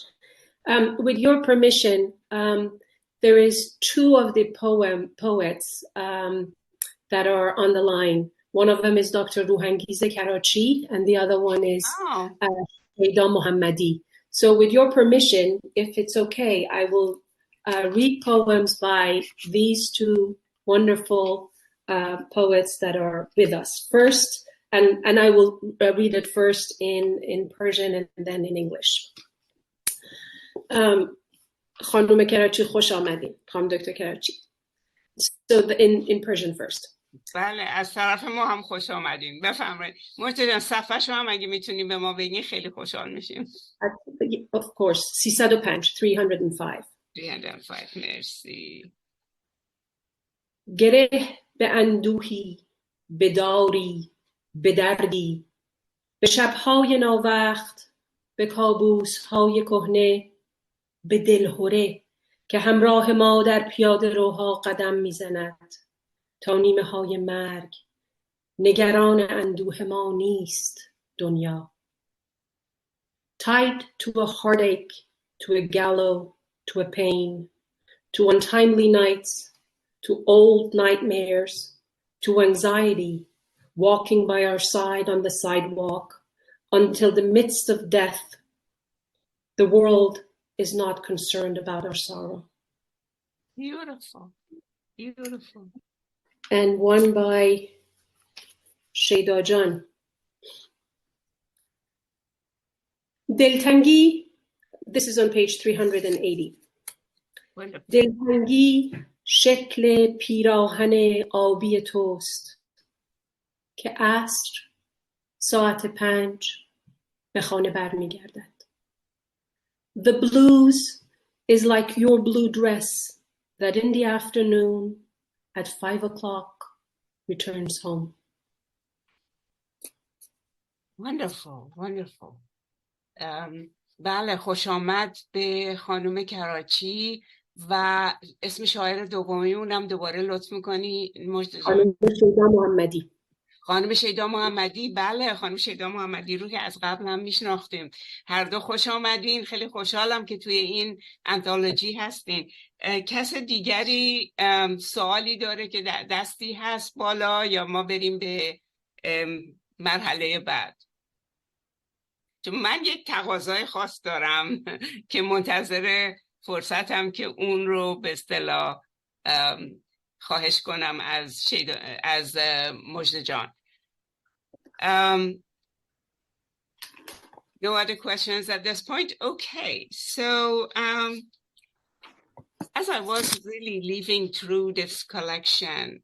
With your permission, there is two of the poets that are on the line. One of them is Dr. Ruhangiz Karachi, and the other one is Eda Mohammadi. So with your permission, if it's okay, I will read poems by these two wonderful poets that are with us first, and I will read it first in Persian and then in English. خانم کراچی خوش آمدین. خانم دکتر کراچی. So in Persian first. بله، از طرف ما هم خوش آمدین. بفرمایید. مجده جان، صفحه‌شو هم اگه میتونیم به ما بگین خیلی خوشحال میشیم. Of course. 305. 305. مرسی. گره به اندوهی، به داری، به دردی، به شب‌های ناوقت، به کابوس‌های کهنه، به دلهره که همراه ما در پیاده روها قدم میزند تا نیمه های مرگ. نگران اندوه ما نیست دنیا. Tied to a heartache, to a gallow, to a pain, to untimely nights, to old nightmares, to anxiety, walking by our side on the sidewalk, until the midst of death, the world is not concerned about our sorrow. Beautiful, beautiful. And one by Sheda Jan. دلتنگی, this is on page 380. Wonderful. دلتنگی شکل پیراهن آبی توست که عصر ساعت 5 به خانه برمیگردد. The blues is like your blue dress that in the afternoon at 5 o'clock returns home. Wonderful, wonderful. بله، خوش آمد به خانم کراچی. و اسم شاعر دومیونم دوباره لطف میکنی مجده جان؟ خانم شیدا محمدی. خانم شیدا محمدی. بله، خانم شیدا محمدی رو که از قبل هم میشناختیم. هر دو خوش آمدین. خیلی خوشحالم که توی این انتولوژی هستین. کس دیگری سوالی داره که دستی هست بالا، یا ما بریم به مرحله بعد؟ چون من یک تقاضای خاص دارم که منتظر فرصتم که اون رو به اصطلاح خواهش کنم از مجده جان. No other questions at this point? Okay, so as I was really leafing through this collection,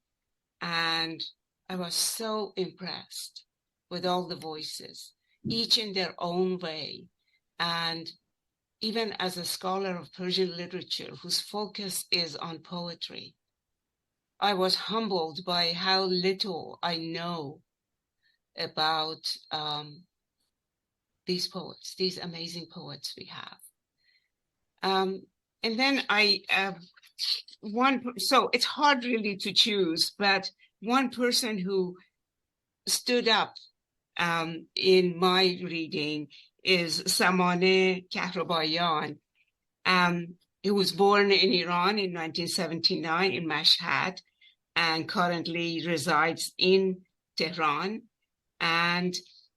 and I was so impressed with all the voices, each in their own way, and even as a scholar of Persian literature whose focus is on poetry, I was humbled by how little I know about these poets, these amazing poets we have. And then so it's hard really to choose, but one person who stood up in my reading is Samaneh Kahrabayan. He was born in Iran in 1979 in Mashhad and currently resides in Tehran. And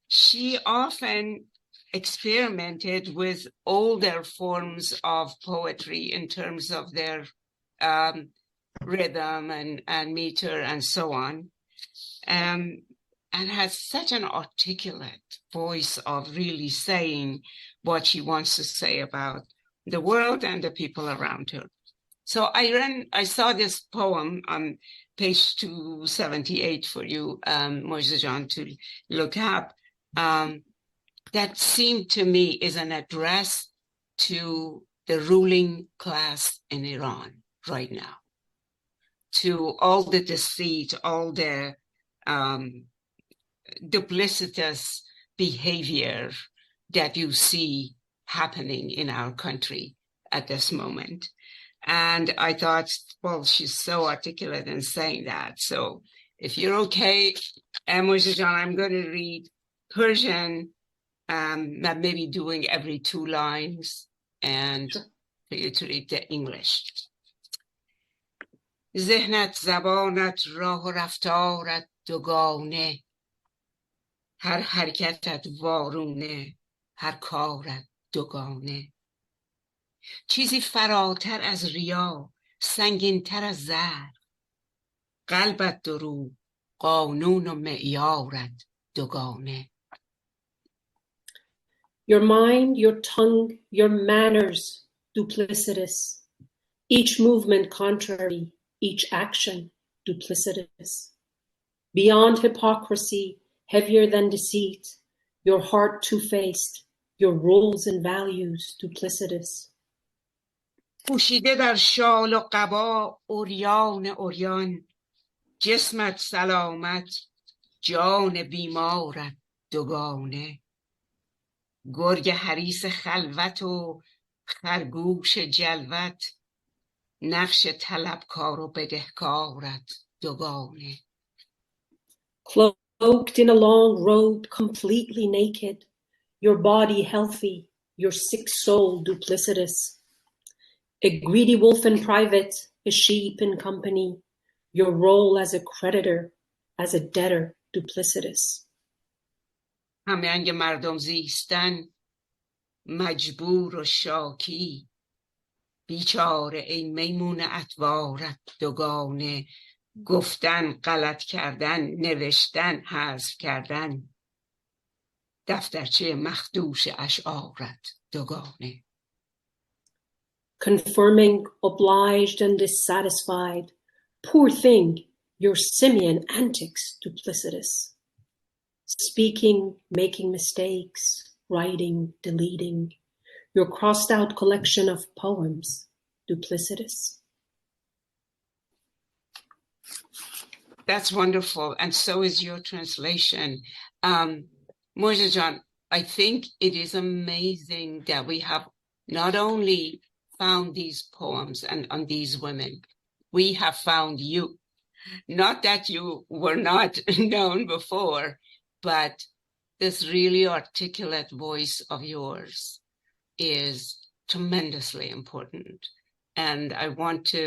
she often experimented with older forms of poetry in terms of their rhythm and meter and so on. And has such an articulate voice of really saying what she wants to say about the world and the people around her. So I saw this poem on page 278 for you, Mojdeh Jan, to look up. That seemed to me is an address to the ruling class in Iran right now, to all the deceit, all the duplicitous behavior that you see happening in our country at this moment. And I thought, well, she's so articulate in saying that. So if you're okay, Mojdeh Jan, I'm going to read Persian, maybe doing every 2 lines, and for you to read the English. ذهنت زبانت راه و رفتارت دوگانه، هر حرکتت وارونه، هر کارت دوگانه. چیزی فراتر از ریا، سنگین تر از زر، قلبت درو، قانون و معیارت دوگانه. Your mind, your tongue, your manners duplicitous, each movement contrary, each action duplicitous. Beyond hypocrisy, heavier than deceit, your heart two-faced, your rules and values duplicitous. پوشیده در شال و قبا عریان عریان، جسمت سلامت، جان بیمارت دوگانه. گرگ حریص خلوت و خرگوش جلوت نقش طلبکار و بدهکارت دوگانه. Cloaked in a long robe, completely naked, your body healthy, your sick soul duplicitous. A greedy wolf in private, a sheep in company, your role as a creditor, as a debtor, duplicitous. همه مردم زیستن مجبور و شاکی، بیچاره ای میمون اطوارت دوگانه. گفتن، غلط کردن، نوشتن، حذف کردن، دفترچه مخدوش اشعارت دوگانه. Confirming, obliged, and dissatisfied, poor thing, your simian antics duplicitous. Speaking, making mistakes, writing, deleting, your crossed out collection of poems duplicitous. That's wonderful, and so is your translation. Mojdeh Jan, I think it is amazing that we have not only found these poems and on these women, we have found you. Not that you were not known before, but this really articulate voice of yours is tremendously important. And I want to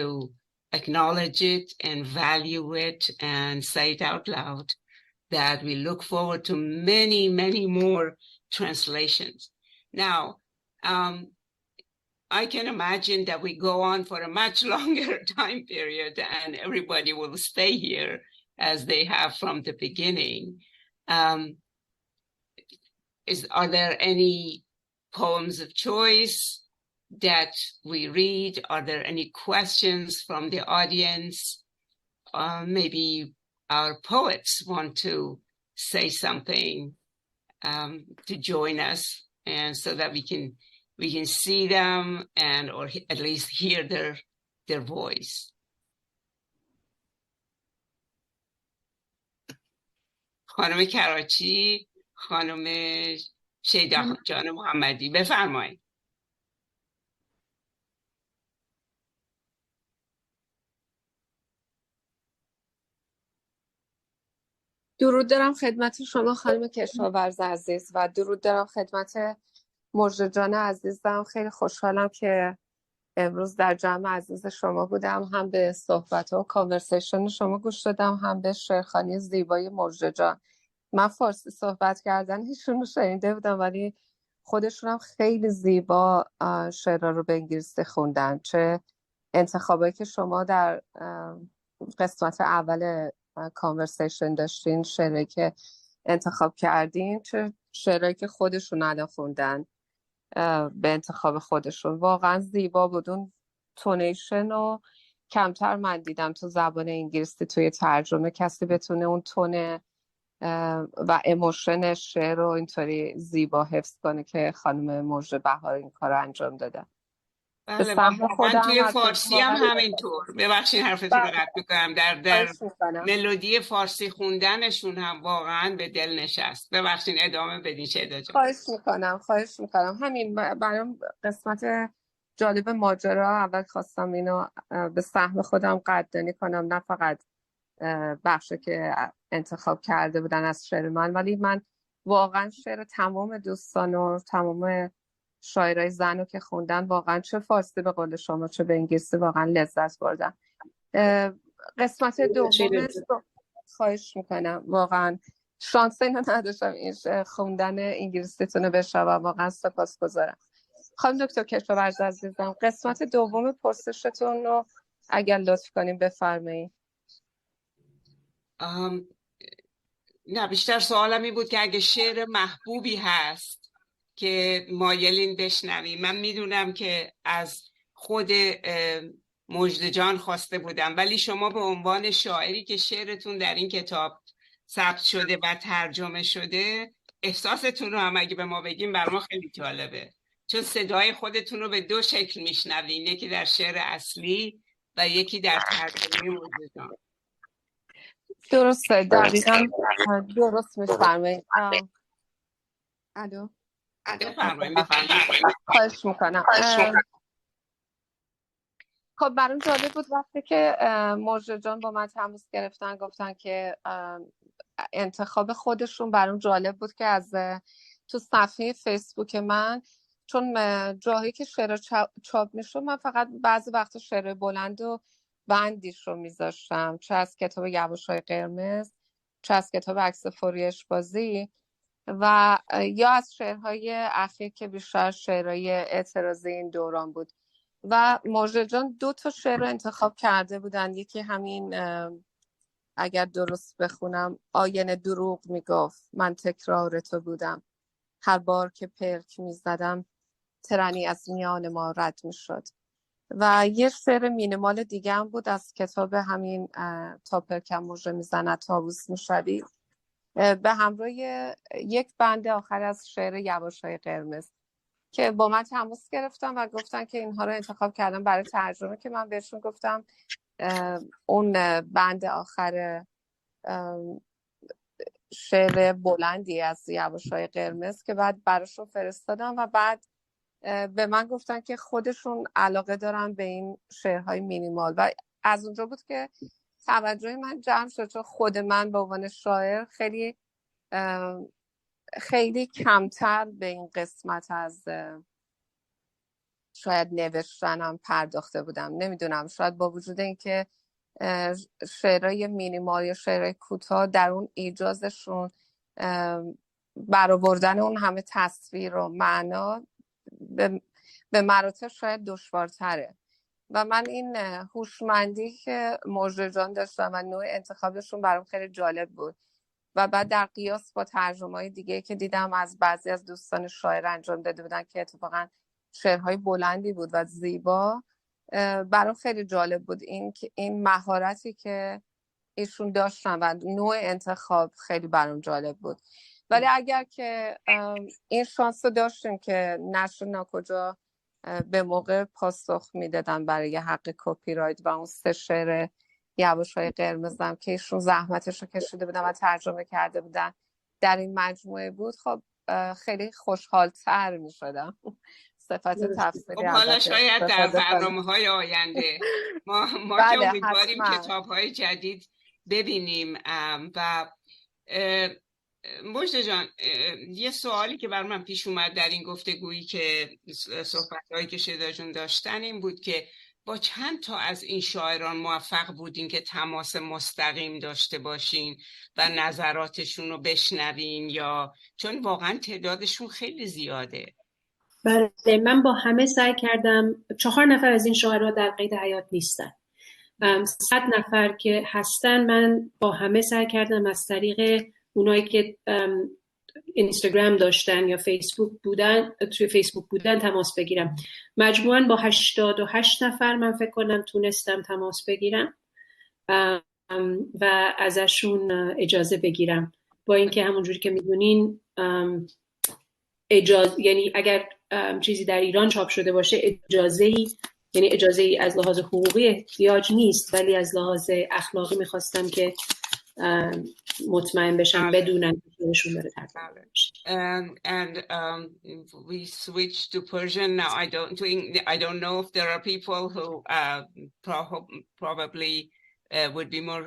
acknowledge it and value it and say it out loud, that we look forward to many, many more translations. Now, I can imagine that we go on for a much longer time period and everybody will stay here as they have from the beginning. Are there any poems of choice that we read? Are there any questions from the audience? Maybe our poets want to say something to join us, and so that we can see them and or at least hear their voice. خانم کراچی، خانم شیدا جان محمدی، بفرمایید. درود دارم خدمت شما خانم کشاورز عزیز و درود دارم خدمت مژده جان عزیزم. خیلی خوشحالم که امروز در جمع عزیز شما بودم، هم به صحبت و کانورسیشن شما گوش دادم، هم به شعرخوانی زیبای مژده جان. من فارسی صحبت کردن ایشون رو شنیده بودم، ولی خودشون هم خیلی زیبا شعرها رو به انگلیسی خوندن. چه انتخابایی که شما در قسمت اول کانورسیشن داشتین، شعرهایی که انتخاب کردین، چه شعرهایی که خودشون الان خوندن به انتخاب خودشون، واقعا زیبا بود. اون تونیشن رو کمتر من دیدم تو زبان انگلیسی توی ترجمه کسی بتونه اون تون و اموشن شعر رو اینطوری زیبا حفظ کنه که خانم مژده بهار این کار رو انجام داده. بله، من توی فارسی هم همینطور. ببخشید حرفتون رو قطع میکنم. در ملودی فارسی خوندنشون هم واقعا به دل نشست. ببخشید ادامه بدین شیدا جان. خواهش میکنم. همین برام قسمت جالب ماجرا. اول خواستم اینو به سهم خودم قدردانی کنم، نه فقط بخشی که انتخاب کرده بودن از شعر من، ولی من واقعا شعر تمام دوستان و تمام شاعرای زنو که خوندن، واقعا چه فارسی به قول شما چه به انگلیسی، واقعا لذت بردم. قسمت دوم خواهش میکنم، واقعا شانس اینو نداشتم این خوندن انگلیسیتون رو بشنوم، واقعا سپاسگزارم. خانم دکتر کشاورز عزیزم، قسمت دوم پرسشتون رو اگر لطف کنیم بفرمایید. نه، بیشتر سوالم این بود که اگه شعر محبوبی هست که مایلین بشنویم. من میدونم که از خود مژده جان خواسته بودم، ولی شما به عنوان شاعری که شعرتون در این کتاب ثبت شده و ترجمه شده، احساستون رو هم اگه به ما بگیم بر ما خیلی جالبه، چون صدای خودتون رو به دو شکل میشنویم، یکی در شعر اصلی و یکی در ترجمه مژده جان. درسته، دقیقاً درست میفرمایید. الو بفرمایید. خواهش میکنم. خب برام جالب بود وقتی که مژده جان با من تماس گرفتن، گفتن که انتخاب خودشون برام جالب بود که از تو صفحه فیسبوک من، چون جاهایی که شعر چاپ میشد من فقط بعضی وقتا شعر بلند و بندیش رو میذاشتم، چه از کتاب یواشای قرمز، چه از کتاب عکس فوریش بازی و یا از شعرهای اخیر که بیشتر شعرهای اعتراضی این دوران بود. و مژده جان 2 تا شعر رو انتخاب کرده بودن. یکی همین اگر درست بخونم، آینه دروغ میگفت من تکرار تو بودم، هر بار که پلک میزدم ترنی از میان ما رد میشد. و یه شعر مینیمال دیگه هم بود از کتاب همین تا پلکم مژه میزند طاووس میشوی، به همراه یک بند آخر از شعر یواشای قرمز که با من تماس گرفتن و گفتن که اینها رو انتخاب کردم برای ترجمه، که من بهشون گفتم اون بند آخر شعر بلندی از یواشای قرمز که بعد براشون فرستادم و بعد به من گفتن که خودشون علاقه دارن به این شعرهای مینیمال و از اونجا بود که توجه من جمع شد، چون خود من به عنوان شاعر خیلی کمتر به این قسمت از شاید نوشتنم پرداخته بودم. نمیدونم، شاید با وجود اینکه شعرهای مینیمال یا شعرهای کوتاه در اون ایجازشون برآوردن اون همه تصویر و معنا به مراتب شاید دشوارتره و من این هوشمندی که مژده جان داشتن و نوع انتخابشون برام خیلی جالب بود و بعد در قیاس با ترجمه‌های دیگه که دیدم از بعضی از دوستان شاعر انجام داده بودن که اتفاقا شعرهای بلندی بود و زیبا، برام خیلی جالب بود این مهارتی که ایشون داشتن و نوع انتخاب خیلی برام جالب بود. ولی اگر که این شانس رو داشتیم که نشر ناکجا به موقع پاسخ میدادن برای حق کپی رایت و اون 3 شعر یواشای قرمزم که ایشون زحمتش رو کشیده بودن و ترجمه کرده بودن در این مجموعه بود، خب خیلی خوشحال‌تر می‌شدم. صفت تفسیری. خب حالا شاید در برنامه‌های آینده ما که امیدواریم کتاب‌های جدید ببینیم. و مژده جان، یه سوالی که بر من پیش اومد در این گفتگویی که صحبت‌هایی که شیدا داشتن این بود که با چند تا از این شاعران موفق بودین که تماس مستقیم داشته باشین و نظراتشون رو بشنوین، یا چون واقعا تعدادشون خیلی زیاده؟ بله، من با همه سعی کردم. 4 نفر از این شاعرها در قید حیات نیستن. 100 نفر که هستن من با همه سعی کردم از طریق اونایی که اینستاگرام داشتن یا توی فیسبوک بودن تماس بگیرم. مجموعاً با 88 نفر من فکر کنم تونستم تماس بگیرم و ازشون اجازه بگیرم، با اینکه همونجوری که میدونین یعنی اگر چیزی در ایران چاپ شده باشه اجازه‌ای از لحاظ حقوقی احتیاج نیست، ولی از لحاظ اخلاقی میخواستم که مطمئن بشم بدونن که خودشون داره ترجمه میشه. And we switch to Persian now. I don't know if there are people who probably would be more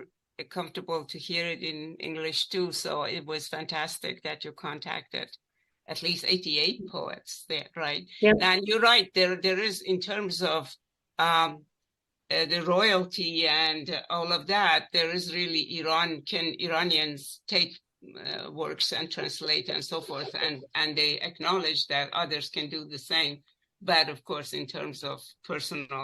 comfortable to hear it in English too. So it was fantastic that you contacted at least 88 poets there, right? Yep. And you're right. There is, in terms of the royalty and all of that, there is really Iranians take works and translate and so forth, and they acknowledge that others can do the same. But of course, in terms of personal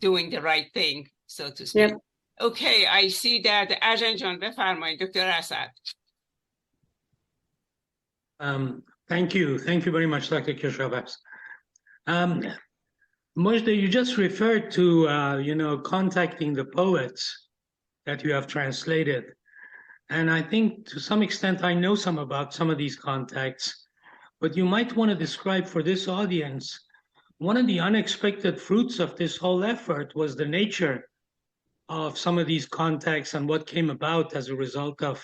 doing the right thing, so to speak. Yep. Okay, I see that Arjan John befirmayid, Dr. Asad. Thank you very much, Dr. Keshavarz. Mojdeh, you just referred to contacting the poets that you have translated, and I think to some extent I know some of these contacts, but you might want to describe for this audience one of the unexpected fruits of this whole effort was the nature of some of these contacts and what came about as a result of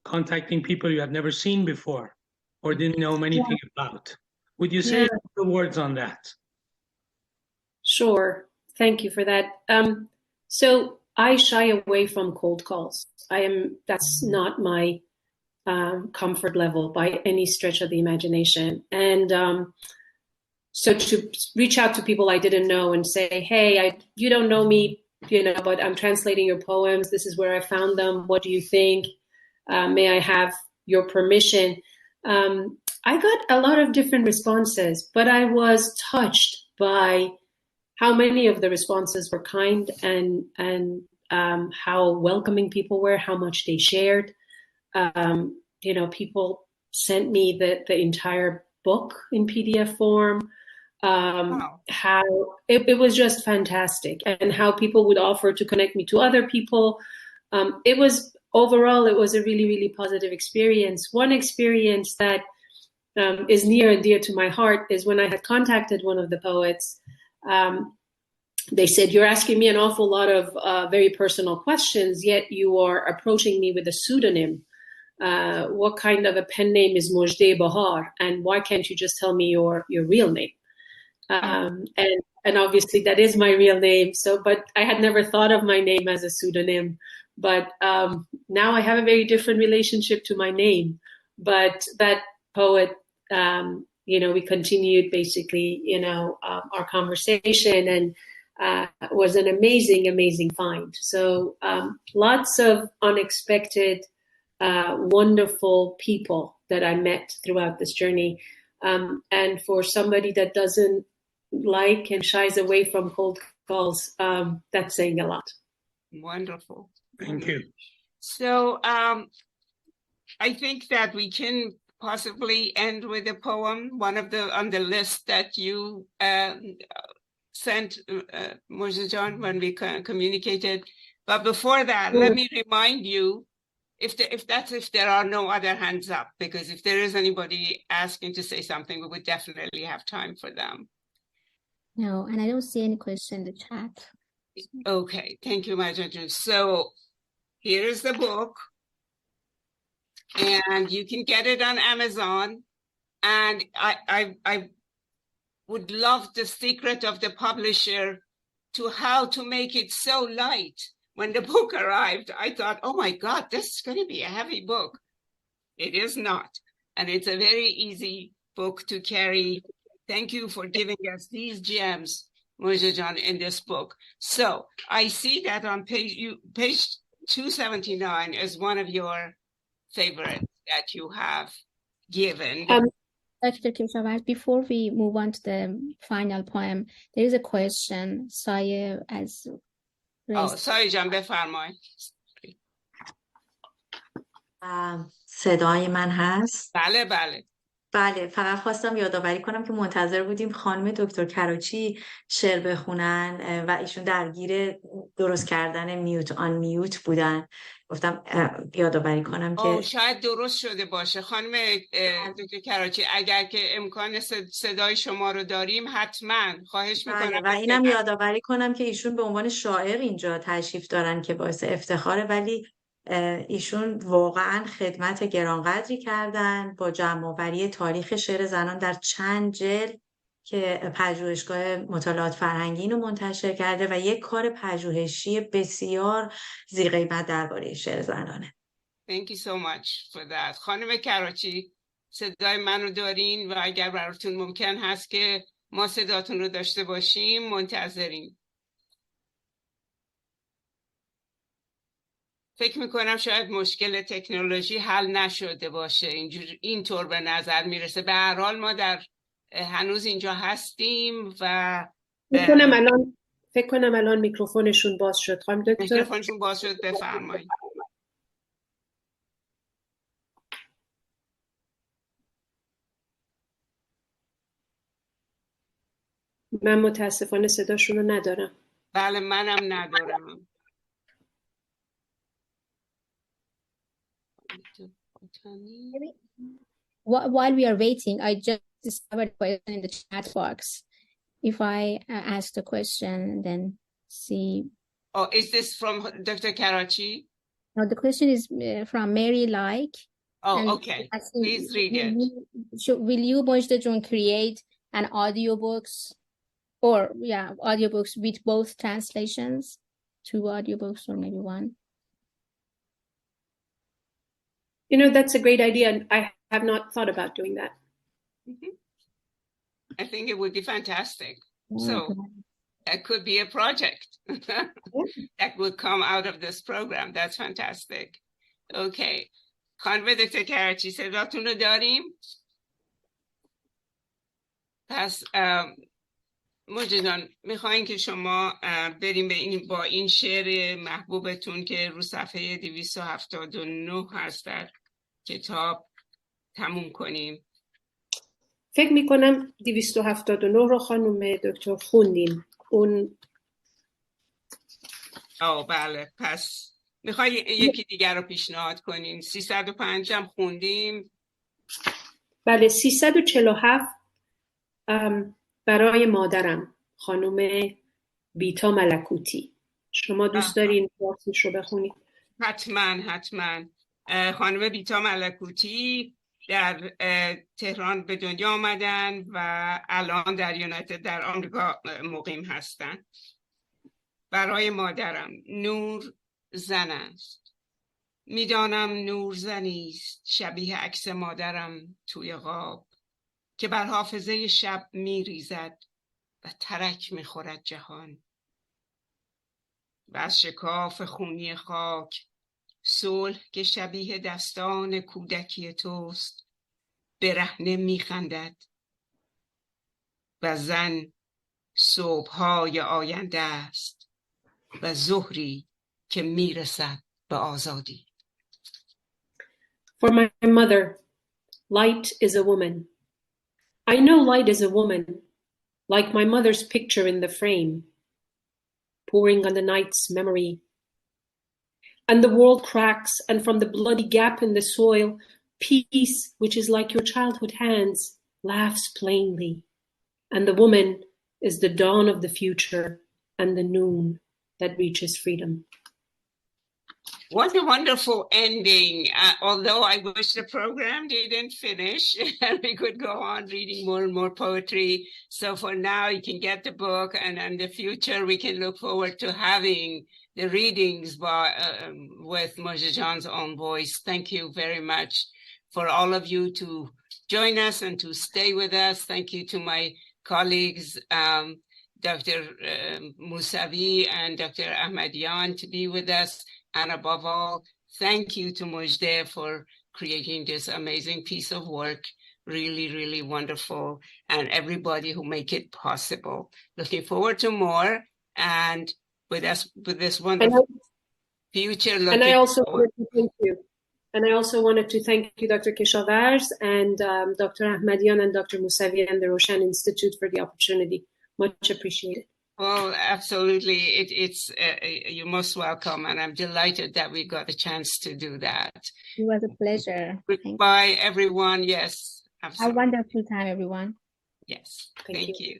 contacting people you had never seen before or didn't know anything about. Would you say a couple words on that? Sure. Thank you for that. So I shy away from cold calls. That's not my comfort level by any stretch of the imagination. And so to reach out to people I didn't know and say, hey, you don't know me, but I'm translating your poems. This is where I found them. What do you think? May I have your permission? I got a lot of different responses, but I was touched by how many of the responses were kind and how welcoming people were, how much they shared. People sent me the entire book in PDF form. How it was just fantastic, and how people would offer to connect me to other people. Overall, it was a really, really positive experience. One experience that is near and dear to my heart is when I had contacted one of the poets. They said, you're asking me an awful lot of very personal questions, yet you are approaching me with a pseudonym. What kind of a pen name is Mojdeh Bahar? And why can't you just tell me your real name? And obviously that is my real name. But I had never thought of my name as a pseudonym. But now I have a very different relationship to my name. But that poet, we continued basically, our conversation, and was an amazing, amazing find. So lots of unexpected, wonderful people that I met throughout this journey. And for somebody that doesn't like and shies away from cold calls, that's saying a lot. Wonderful. Thank you. So I think that we can possibly end with a poem, one of on the list that you sent, Mojdeh, when we communicated. But before that, let me remind you, if there are no other hands up, because if there is anybody asking to say something, we would definitely have time for them. No, and I don't see any question in the chat. Okay, thank you, Mojdeh. So here is the book, and you can get it on Amazon. And I would love the secret of the publisher to how to make it so light. When the book arrived, I thought, oh my God, this is going to be a heavy book. It is not. And it's a very easy book to carry. Thank you for giving us these gems, Mojdeh, in this book. So I see that on page 279 is one of your favorites that you have given. Dr. Keshavarz, before we move on to the final poem, there is a question. Saye as سایه جان بفرمایید. صدای من هست؟ بله بله. بله، فقط خواستم یادآوری کنم که منتظر بودیم خانم دکتر کراچی شعر بخونن و ایشون درگیر درست کردن میوت آن میوت بودن. گفتم یادآوری کنم که شاید درست شده باشه. خانم دکتر کراچی، اگر که امکان صدای شما رو داریم حتما خواهش میکنم. و اینم یادآوری کنم که ایشون به عنوان شاعر اینجا تشریف دارن که باعث افتخاره، ولی ایشون واقعا خدمت گرانقدری کردن با جمع‌آوری تاریخ شعر زنان در چند جلد که پژوهشگاه مطالعات فرهنگی رو منتشر کرده و یک کار پژوهشی بسیار زیرقیمت درباره شعر زنانه. Thank you so much for that. خانم کراچی، صدای منو دارین و اگر براتون ممکن هست که ما صداتون رو داشته باشیم منتظریم. فکر میکنم شاید مشکل تکنولوژی حل نشده باشه، اینطور به نظر میرسه. به هر حال ما هنوز اینجا هستیم و فکر کنم الان میکروفونشون باز شد. خانم دکتر میکروفونشون باز شد، بفرمایید. من متاسفانه صداشون رو ندارم. بله منم ندارم. While we are waiting, I just discovered a question in the chat box. If I ask the question and then see. Oh, is this from Dr. Karachi? Now the question is from Mary Like. And Oh, okay. Please read it. Will you, Mojdeh Joan, create an audiobooks audiobooks with both translations? 2 audiobooks or maybe 1? You know, that's a great idea. And I have not thought about doing that. Mm-hmm. I think it would be fantastic. Yeah, So okay. that could be a project that would come out of this program. That's fantastic. Okay. خانم دکتر کرچی صداتون رو داریم؟ پس موجه جان میخواین که شما بریم با این شعر محبوبتون که رو صفحه 279 هست در کتاب تموم کنیم. فکر میکنم 279 رو خانم دکتر خوندیم. اون بله، پس میخوای یکی دیگر رو پیشنهاد کنیم؟ 305 هم خوندیم. بله، 347 برای مادرم، خانم بیتا ملکوتی. شما دوست دارین فارسیش رو بخونید؟ حتما. خانم بیتا ملکوتی در تهران به دنیا آمدن و الان در یونایتد در آمریکا مقیم هستند. برای مادرم. نور زن است. میدانم نور زنی است شبیه عکس مادرم توی غاب که بر حافظه شب میریزد و ترک میخورد جهان. و از شکاف خونی خاک صلح که شبیه دستان کودکی توست برهنه میخندد و زن صبحهای آینده است و ظهری که میرسد به آزادی. For my mother, light is a woman. I know light is a woman, like my mother's picture in the frame, pouring on the night's memory. And the world cracks, and from the bloody gap in the soil, peace, which is like your childhood hands, laughs plainly. And the woman is the dawn of the future and the noon that reaches freedom. What a wonderful ending. Although I wish the program didn't finish and we could go on reading more and more poetry. So for now, you can get the book, and in the future, we can look forward to having the readings with Mojdeh Joan's own voice. Thank you very much for all of you to join us and to stay with us. Thank you to my colleagues, Dr. Mousavi and Dr. Ahmadian, to be with us. And above all, thank you to Mojdeh for creating this amazing piece of work. Really, really wonderful. And everybody who make it possible. Looking forward to more. And with this wonderful future looking And I also forward. wanted to thank you. And I also wanted to thank you, Dr. Keshavarz and Dr. Ahmadian and Dr. Mousavi and the Roshan Institute for the opportunity. Much appreciated. Oh, absolutely. It's you're most welcome. And I'm delighted that we got a chance to do that. It was a pleasure. Goodbye, everyone. Yes, absolutely. Have a wonderful time, everyone. Yes, thank you.